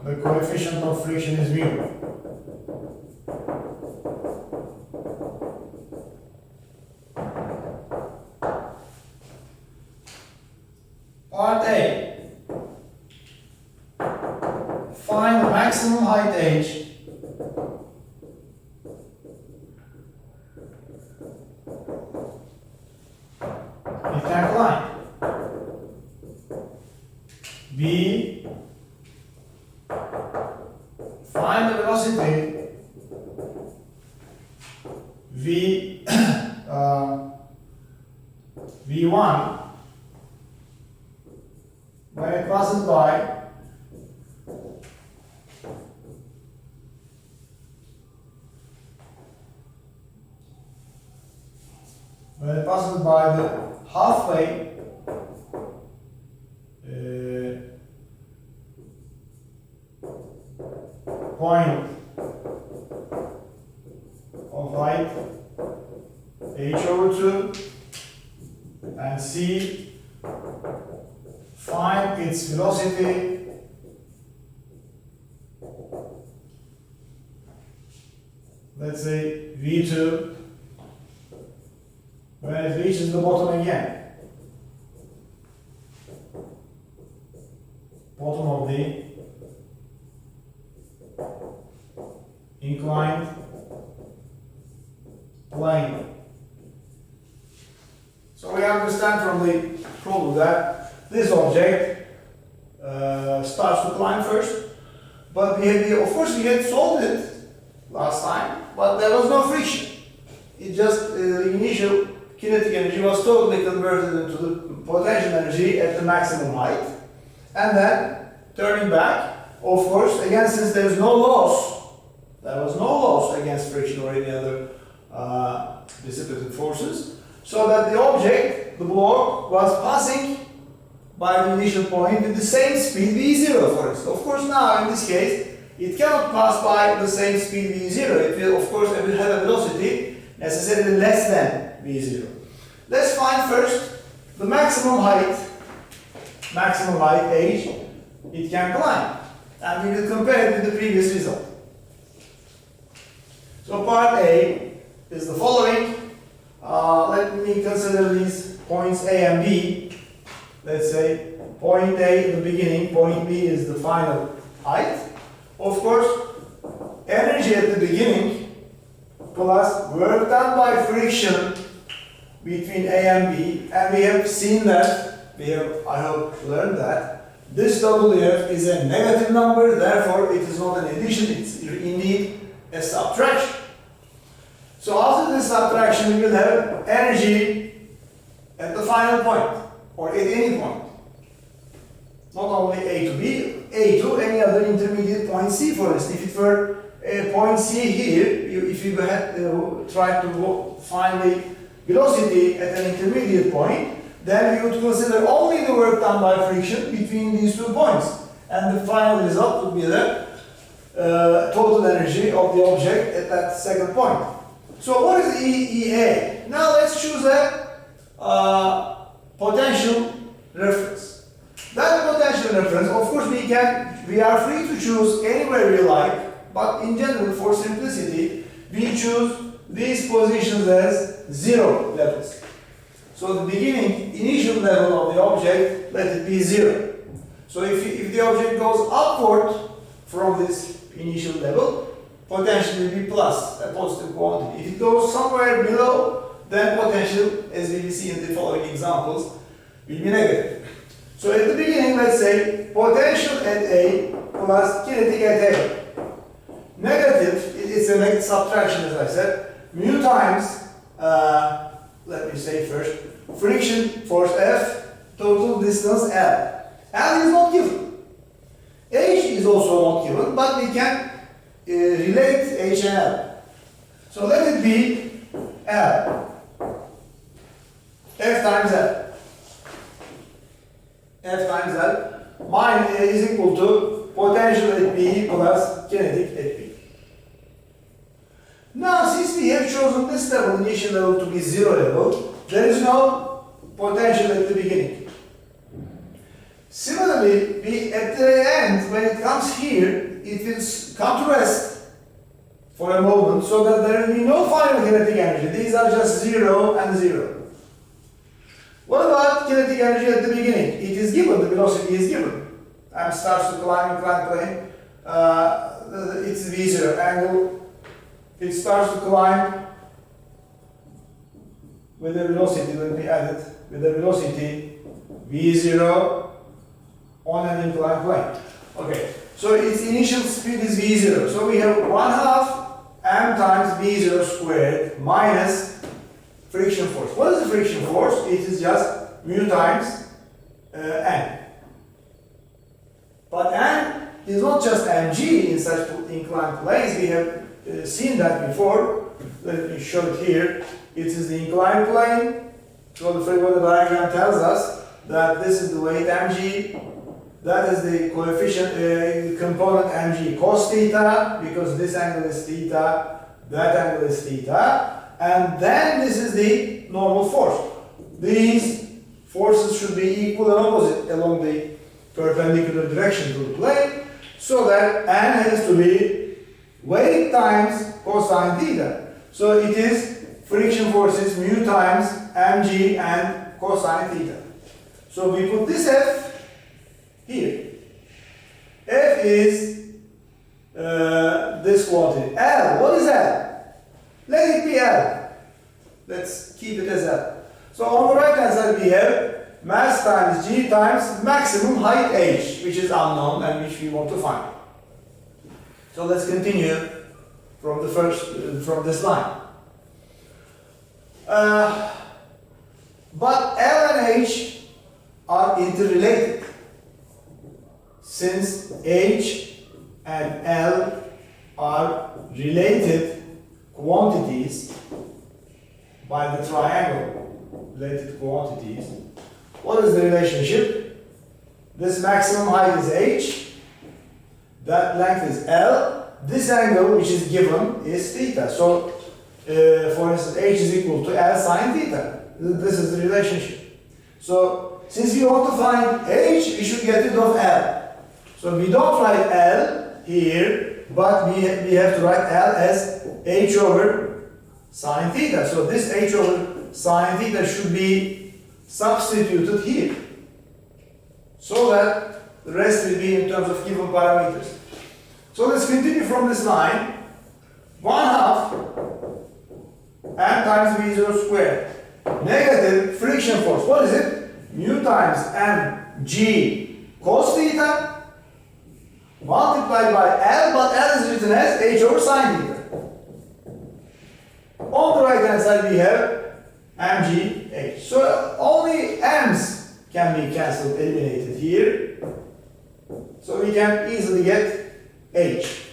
the coefficient of friction is mu. Part A. Find the maximum height h it can climb. B. Find the velocity v v1 when it passes by the halfway point of height h/2, and C, find its velocity let's say v2 when it reaches the bottom again. Bottom of the inclined plane. So we understand from the problem that this object starts to climb first, but of course we had solved it last time, but there was no friction. It just initial kinetic energy was totally converted into the potential energy at the maximum height, and then turning back, of course, again, since there was no loss against friction or any other dissipative forces, so that the object, the block, was passing by the initial point with the same speed v0, for instance. Of course, now in this case, it cannot pass by the same speed v0. It will, of course, it will have a velocity necessarily less than v0. Let's find first the maximum height h it can climb, and we will compare it with the previous result. So part A is the following. Let me consider these points A and B. Let's say point A in the beginning, point B is the final height. Of course, energy at the beginning plus work done by friction between A and B, and we have seen that, I hope, learned that this WF is a negative number, therefore it is not an addition, it's indeed a subtraction. So after this subtraction, we will have energy at the final point, or at any point. Not only A to B, A to any other intermediate point C, for instance. If it were a point C here, if you had tried to find the velocity at an intermediate point, then we would consider only the work done by friction between these 2 points. and the final result would be the total energy of the object at that second point. So what is EA? Now let's choose a potential reference. That potential reference, of course, we are free to choose anywhere we like, but in general, for simplicity, we choose these positions as 0 levels. So the beginning, initial level of the object, let it be 0. So if the object goes upward from this initial level, potential will be plus, a positive quantity. If it goes somewhere below, then potential, as we will see in the following examples, will be negative. So at the beginning, let's say potential at A plus kinetic at A. Negative, it's a negative subtraction, as I said, mu times, let me say first, friction force F, total distance L. L is not given. H is also not given, but we can relate H and L. So let it be L. F times L. F times L. Mine is equal to potential at B plus kinetic at B. Now, since we have chosen this level, initial level, to be 0 level, there is no potential at the beginning. Similarly, at the end, when it comes here, it will come to rest for a moment, so that there will be no final kinetic energy. These are just 0 and 0. What about kinetic energy at the beginning? It is given, the velocity is given. M starts to climb inclined plane. It's V0 angle. It starts to climb with a velocity, let me add it, with a velocity V0 on an inclined plane. Okay, so its initial speed is V0. So we have 1/2 m times V0 squared minus friction force. What is the friction force? It is just mu times n. But n is not just mg in such inclined planes. We have seen that before. Let me show it here. It is the inclined plane. So the free body diagram tells us that this is the weight mg. That is the coefficient component mg cos theta, because this angle is theta, that angle is theta. And then this is the normal force. These forces should be equal and opposite along the perpendicular direction to the plane, so that n has to be weight times cosine theta. So it is friction forces mu times mg and cosine theta. So we put this F here. F is this quantity. L, what is L? Let it be L. Let's keep it as L. So on the right hand side we have mass times g times maximum height h, which is unknown and which we want to find. So let's continue from the from this line. But L and H are interrelated, since H and L are related quantities by the triangle, related quantities. What is the relationship? This maximum height is H, that length is L, this angle which is given is theta. So, for instance, H is equal to L sine theta. This is the relationship. So, since we want to find H, we should get rid of L. So we don't write L here, but we have to write L as H over sine theta. So this H over sine theta should be substituted here, so that the rest will be in terms of given parameters. So let's continue from this line. 1/2 m times V0 squared. Negative friction force. What is it? Mu times mg cos theta multiplied by L, but L is written as H over sine theta. On the right hand side we have mg h. So only m's can be cancelled, eliminated here. So we can easily get h.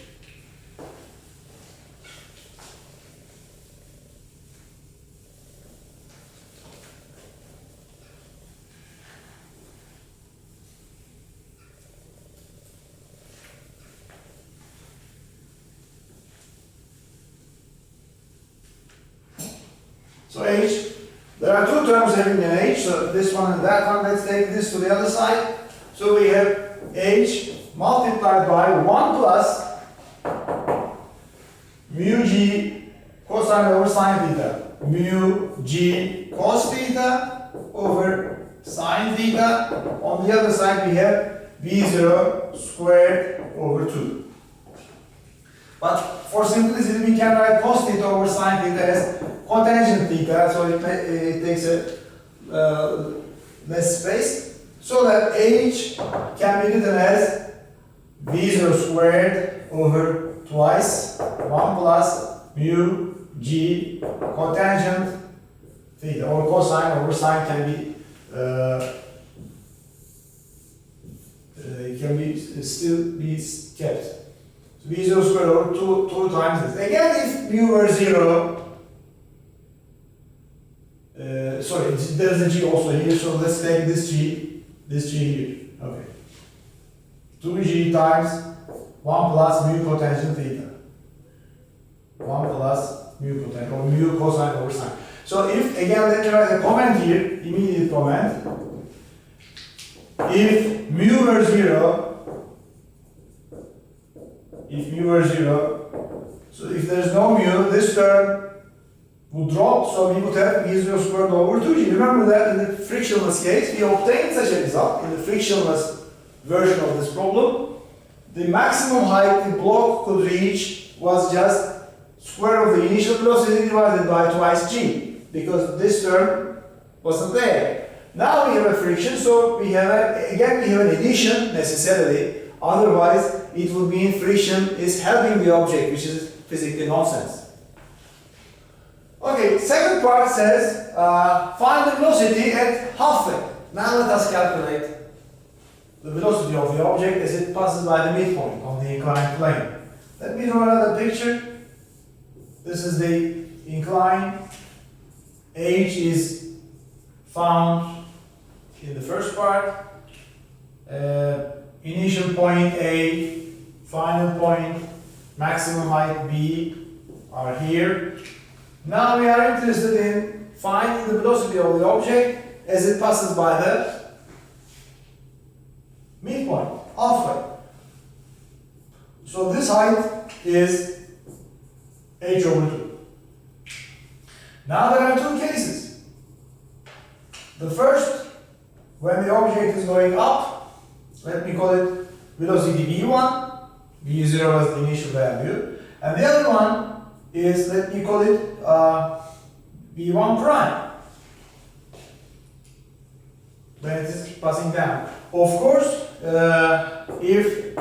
h, there are two terms having an h, so this one and that one. Let's take this to the other side. So we have h multiplied by 1 plus mu g cosine over sine theta. Mu g cos theta over sine theta. On the other side we have v0 squared over 2. But for simplicity we can write cos theta over sine theta as cotangent theta, so it takes a less space, so that h can be written as v0 squared over twice 1 plus mu g cotangent theta, or cosine over sine can be still be kept. So v0 squared over 2 times this. Again, if mu were 0, sorry, there's a g also here, so let's take this g here. Okay. 2g times 1 plus mu cotangent theta. 1 plus mu cotangent, or mu cosine over sine. So if, again, let me write a comment here, immediate comment. If mu were 0, so if there's no mu, this term would drop, so we would have v0 squared over 2g. Remember that in the frictionless case, we obtained such a result in the frictionless version of this problem. The maximum height the block could reach was just square of the initial velocity divided by twice g, because this term wasn't there. Now we have a friction, so we have an addition necessarily. Otherwise, it would mean friction is helping the object, which is physically nonsense. Okay, second part says find the velocity at halfway. Now let us calculate the velocity of the object as it passes by the midpoint on the inclined plane. Let me draw another picture. This is the incline. H is found in the first part. Initial point A, final point, maximum height B are here. Now we are interested in finding the velocity of the object as it passes by the midpoint, halfway. So this height is h over 2. Now there are two cases. The first, when the object is going up, let me call it velocity v1, v0 was the initial value, and the other one is, let me call it v1 prime, when it is passing down. Of course, if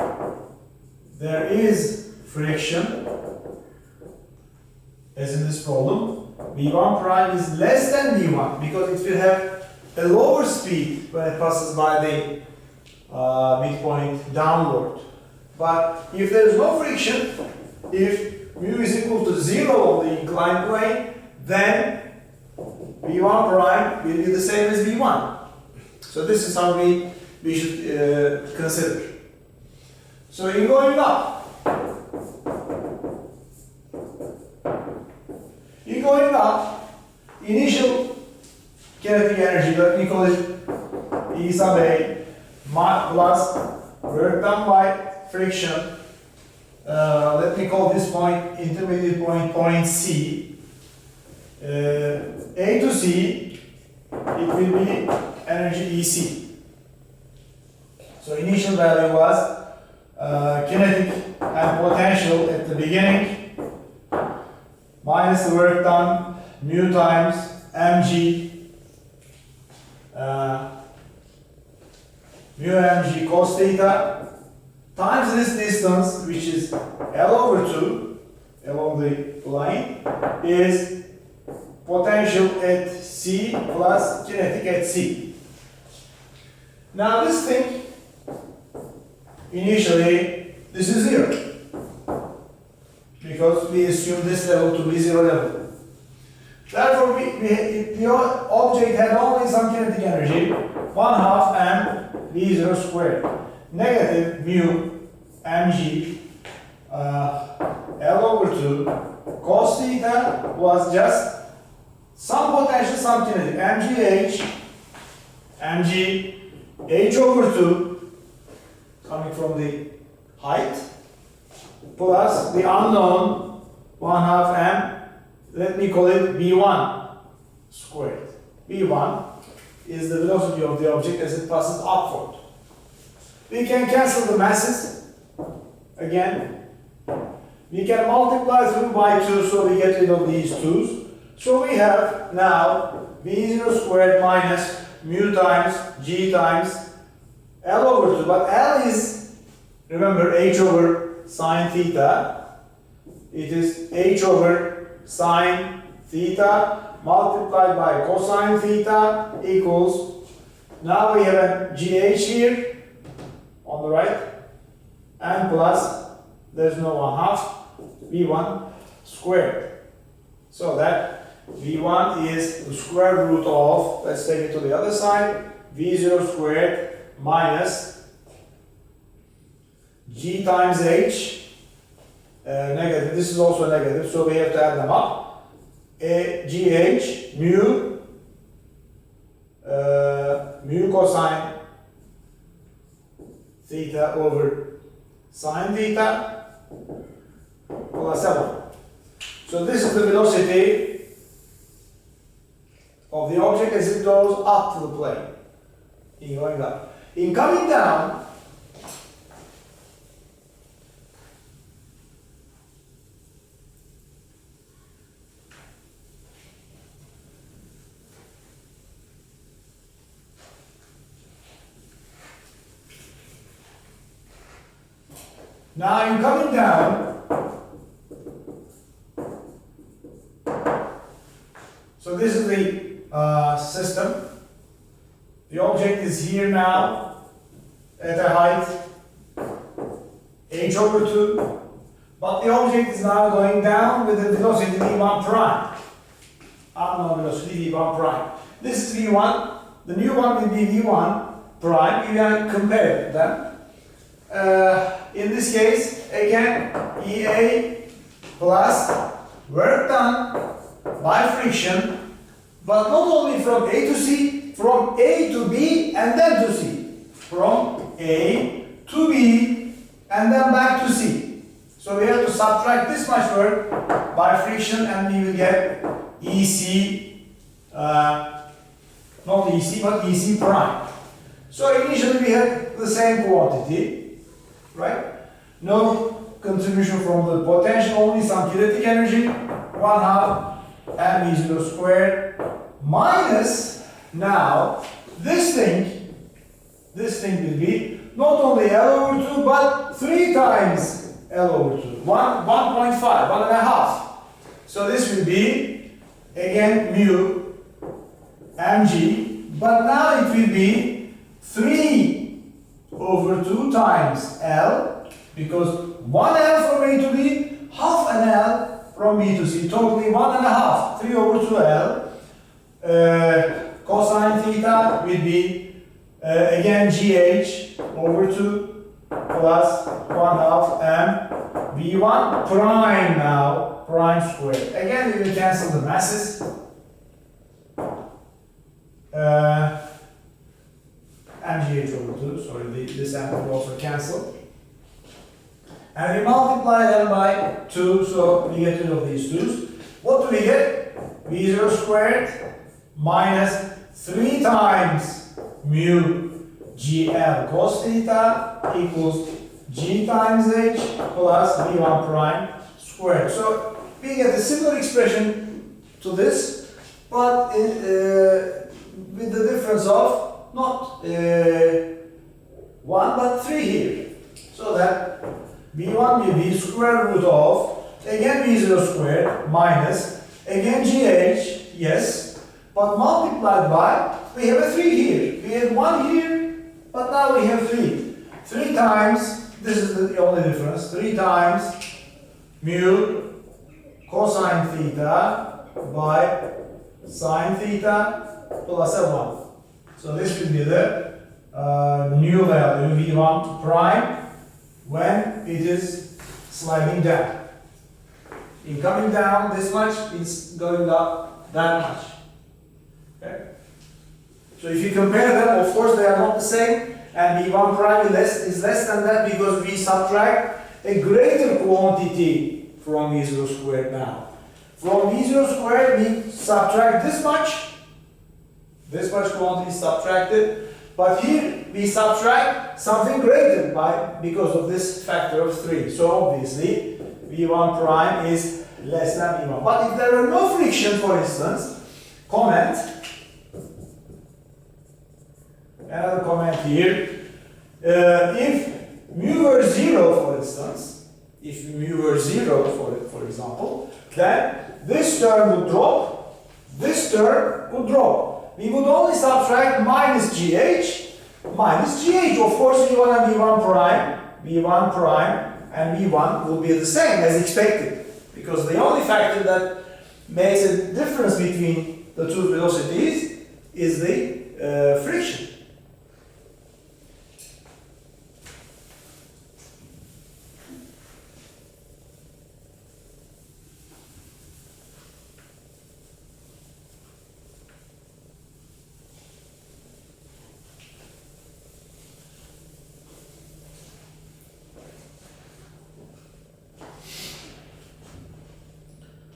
there is friction, as in this problem, v1 prime is less than v1 because it will have a lower speed when it passes by the midpoint downward. But if there is no friction, if mu is equal to 0 on the inclined plane, then v1 prime will be the same as v1. So this is how we should consider. So in going up, initial kinetic energy, let me call it E sub A, plus work done by friction. Let me call this point, intermediate point, point C. A to C, it will be energy EC. So initial value was kinetic and potential at the beginning, minus the work done, mu times mg, mu mg cos theta, times this distance, which is L over 2 along the line, is potential at C plus kinetic at C. Now this thing, initially, this is 0, because we assume this level to be 0 level. Therefore, the object had only some kinetic energy, 1/2 m v0 squared, negative mu mg L over 2 cos theta was just some potential, some kinetic, mg h over 2 coming from the height plus the unknown 1/2 m, let me call it v1 squared. v1 is the velocity of the object as it passes upward. We can cancel the masses again. We can multiply through by 2, so we get rid of these 2's. So we have now v0 squared minus mu times g times L over 2. But L is, remember, h over sine theta. It is h over sine theta multiplied by cosine theta equals, now we have a gh here on the right, and plus, there's no 1/2, v1 squared. So that v1 is the square root of, let's take it to the other side, v0 squared minus g times h, negative, this is also negative, so we have to add them up. Gh mu cosine theta over sine theta plus 7. So this is the velocity of the object as it goes up to the plane. In going up. In coming down, so this is the system. The object is here now at a height h over 2, but the object is now going down with the velocity v1 prime. Unknown velocity v1 prime. This is v1, the new one will be v1 prime. We can compare them. In this case, again, EA plus work done by friction, but not only from A to C, from A to B and then to C. From A to B and then back to C. So we have to subtract this much work by friction and we will get EC, not EC but EC prime. So initially we had the same quantity, right? No contribution from the potential, only some kinetic energy, 1/2 mv0 squared minus, now this thing will be not only L over 2 but 3 times L over 2, 1.5, 1.5. So this will be again mu mg, but now it will be 3 over 2 times L, because 1 L from A to B, half an L from B to C, totally 1.5, 3 over 2 L. Cosine theta will be again GH over 2 plus 1/2 m V1 prime now, prime squared. Again, we will cancel the masses. MGH over 2, sorry, this m will also cancel. And we multiply them by 2, so we get rid of these 2's. What do we get? V0 squared minus 3 times mu GL cos theta equals G times H plus V1 prime squared. So we get a similar expression to this, but with the difference of not 1 but 3 here. So that V1 will be square root of, again V0 squared minus, again GH, yes, but multiplied by, we have a 3 here. We had 1 here, but now we have 3. 3 times, this is the only difference, 3 times mu cosine theta by sine theta plus a 1. So this will be the new value, V1 prime, when it is sliding down. In coming down this much, it's going up that much. So if you compare them, of course they are not the same, and V1 prime is less than that because we subtract a greater quantity from V0 squared now. From V0 squared we subtract this much quantity is subtracted, but here we subtract something greater because of this factor of 3. So obviously V1 prime is less than V1. But if there were no friction, for instance, another comment here, if mu were 0, for instance, if mu were 0, for example, then this term would drop, this term would drop. We would only subtract minus GH. Of course, V1 and V1 prime and V1 will be the same as expected, because the only factor that makes a difference between the two velocities is the friction.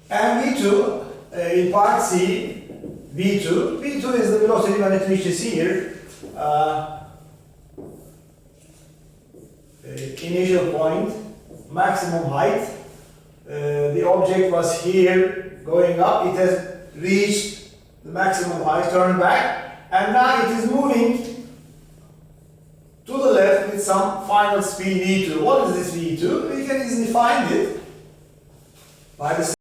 And V2, in part C, V2 is the velocity when it reaches here, initial point, maximum height. The object was here going up, it has reached the maximum height, turned back, and now it is moving to the left with some final speed V2. What is this V2? We can easily find it by the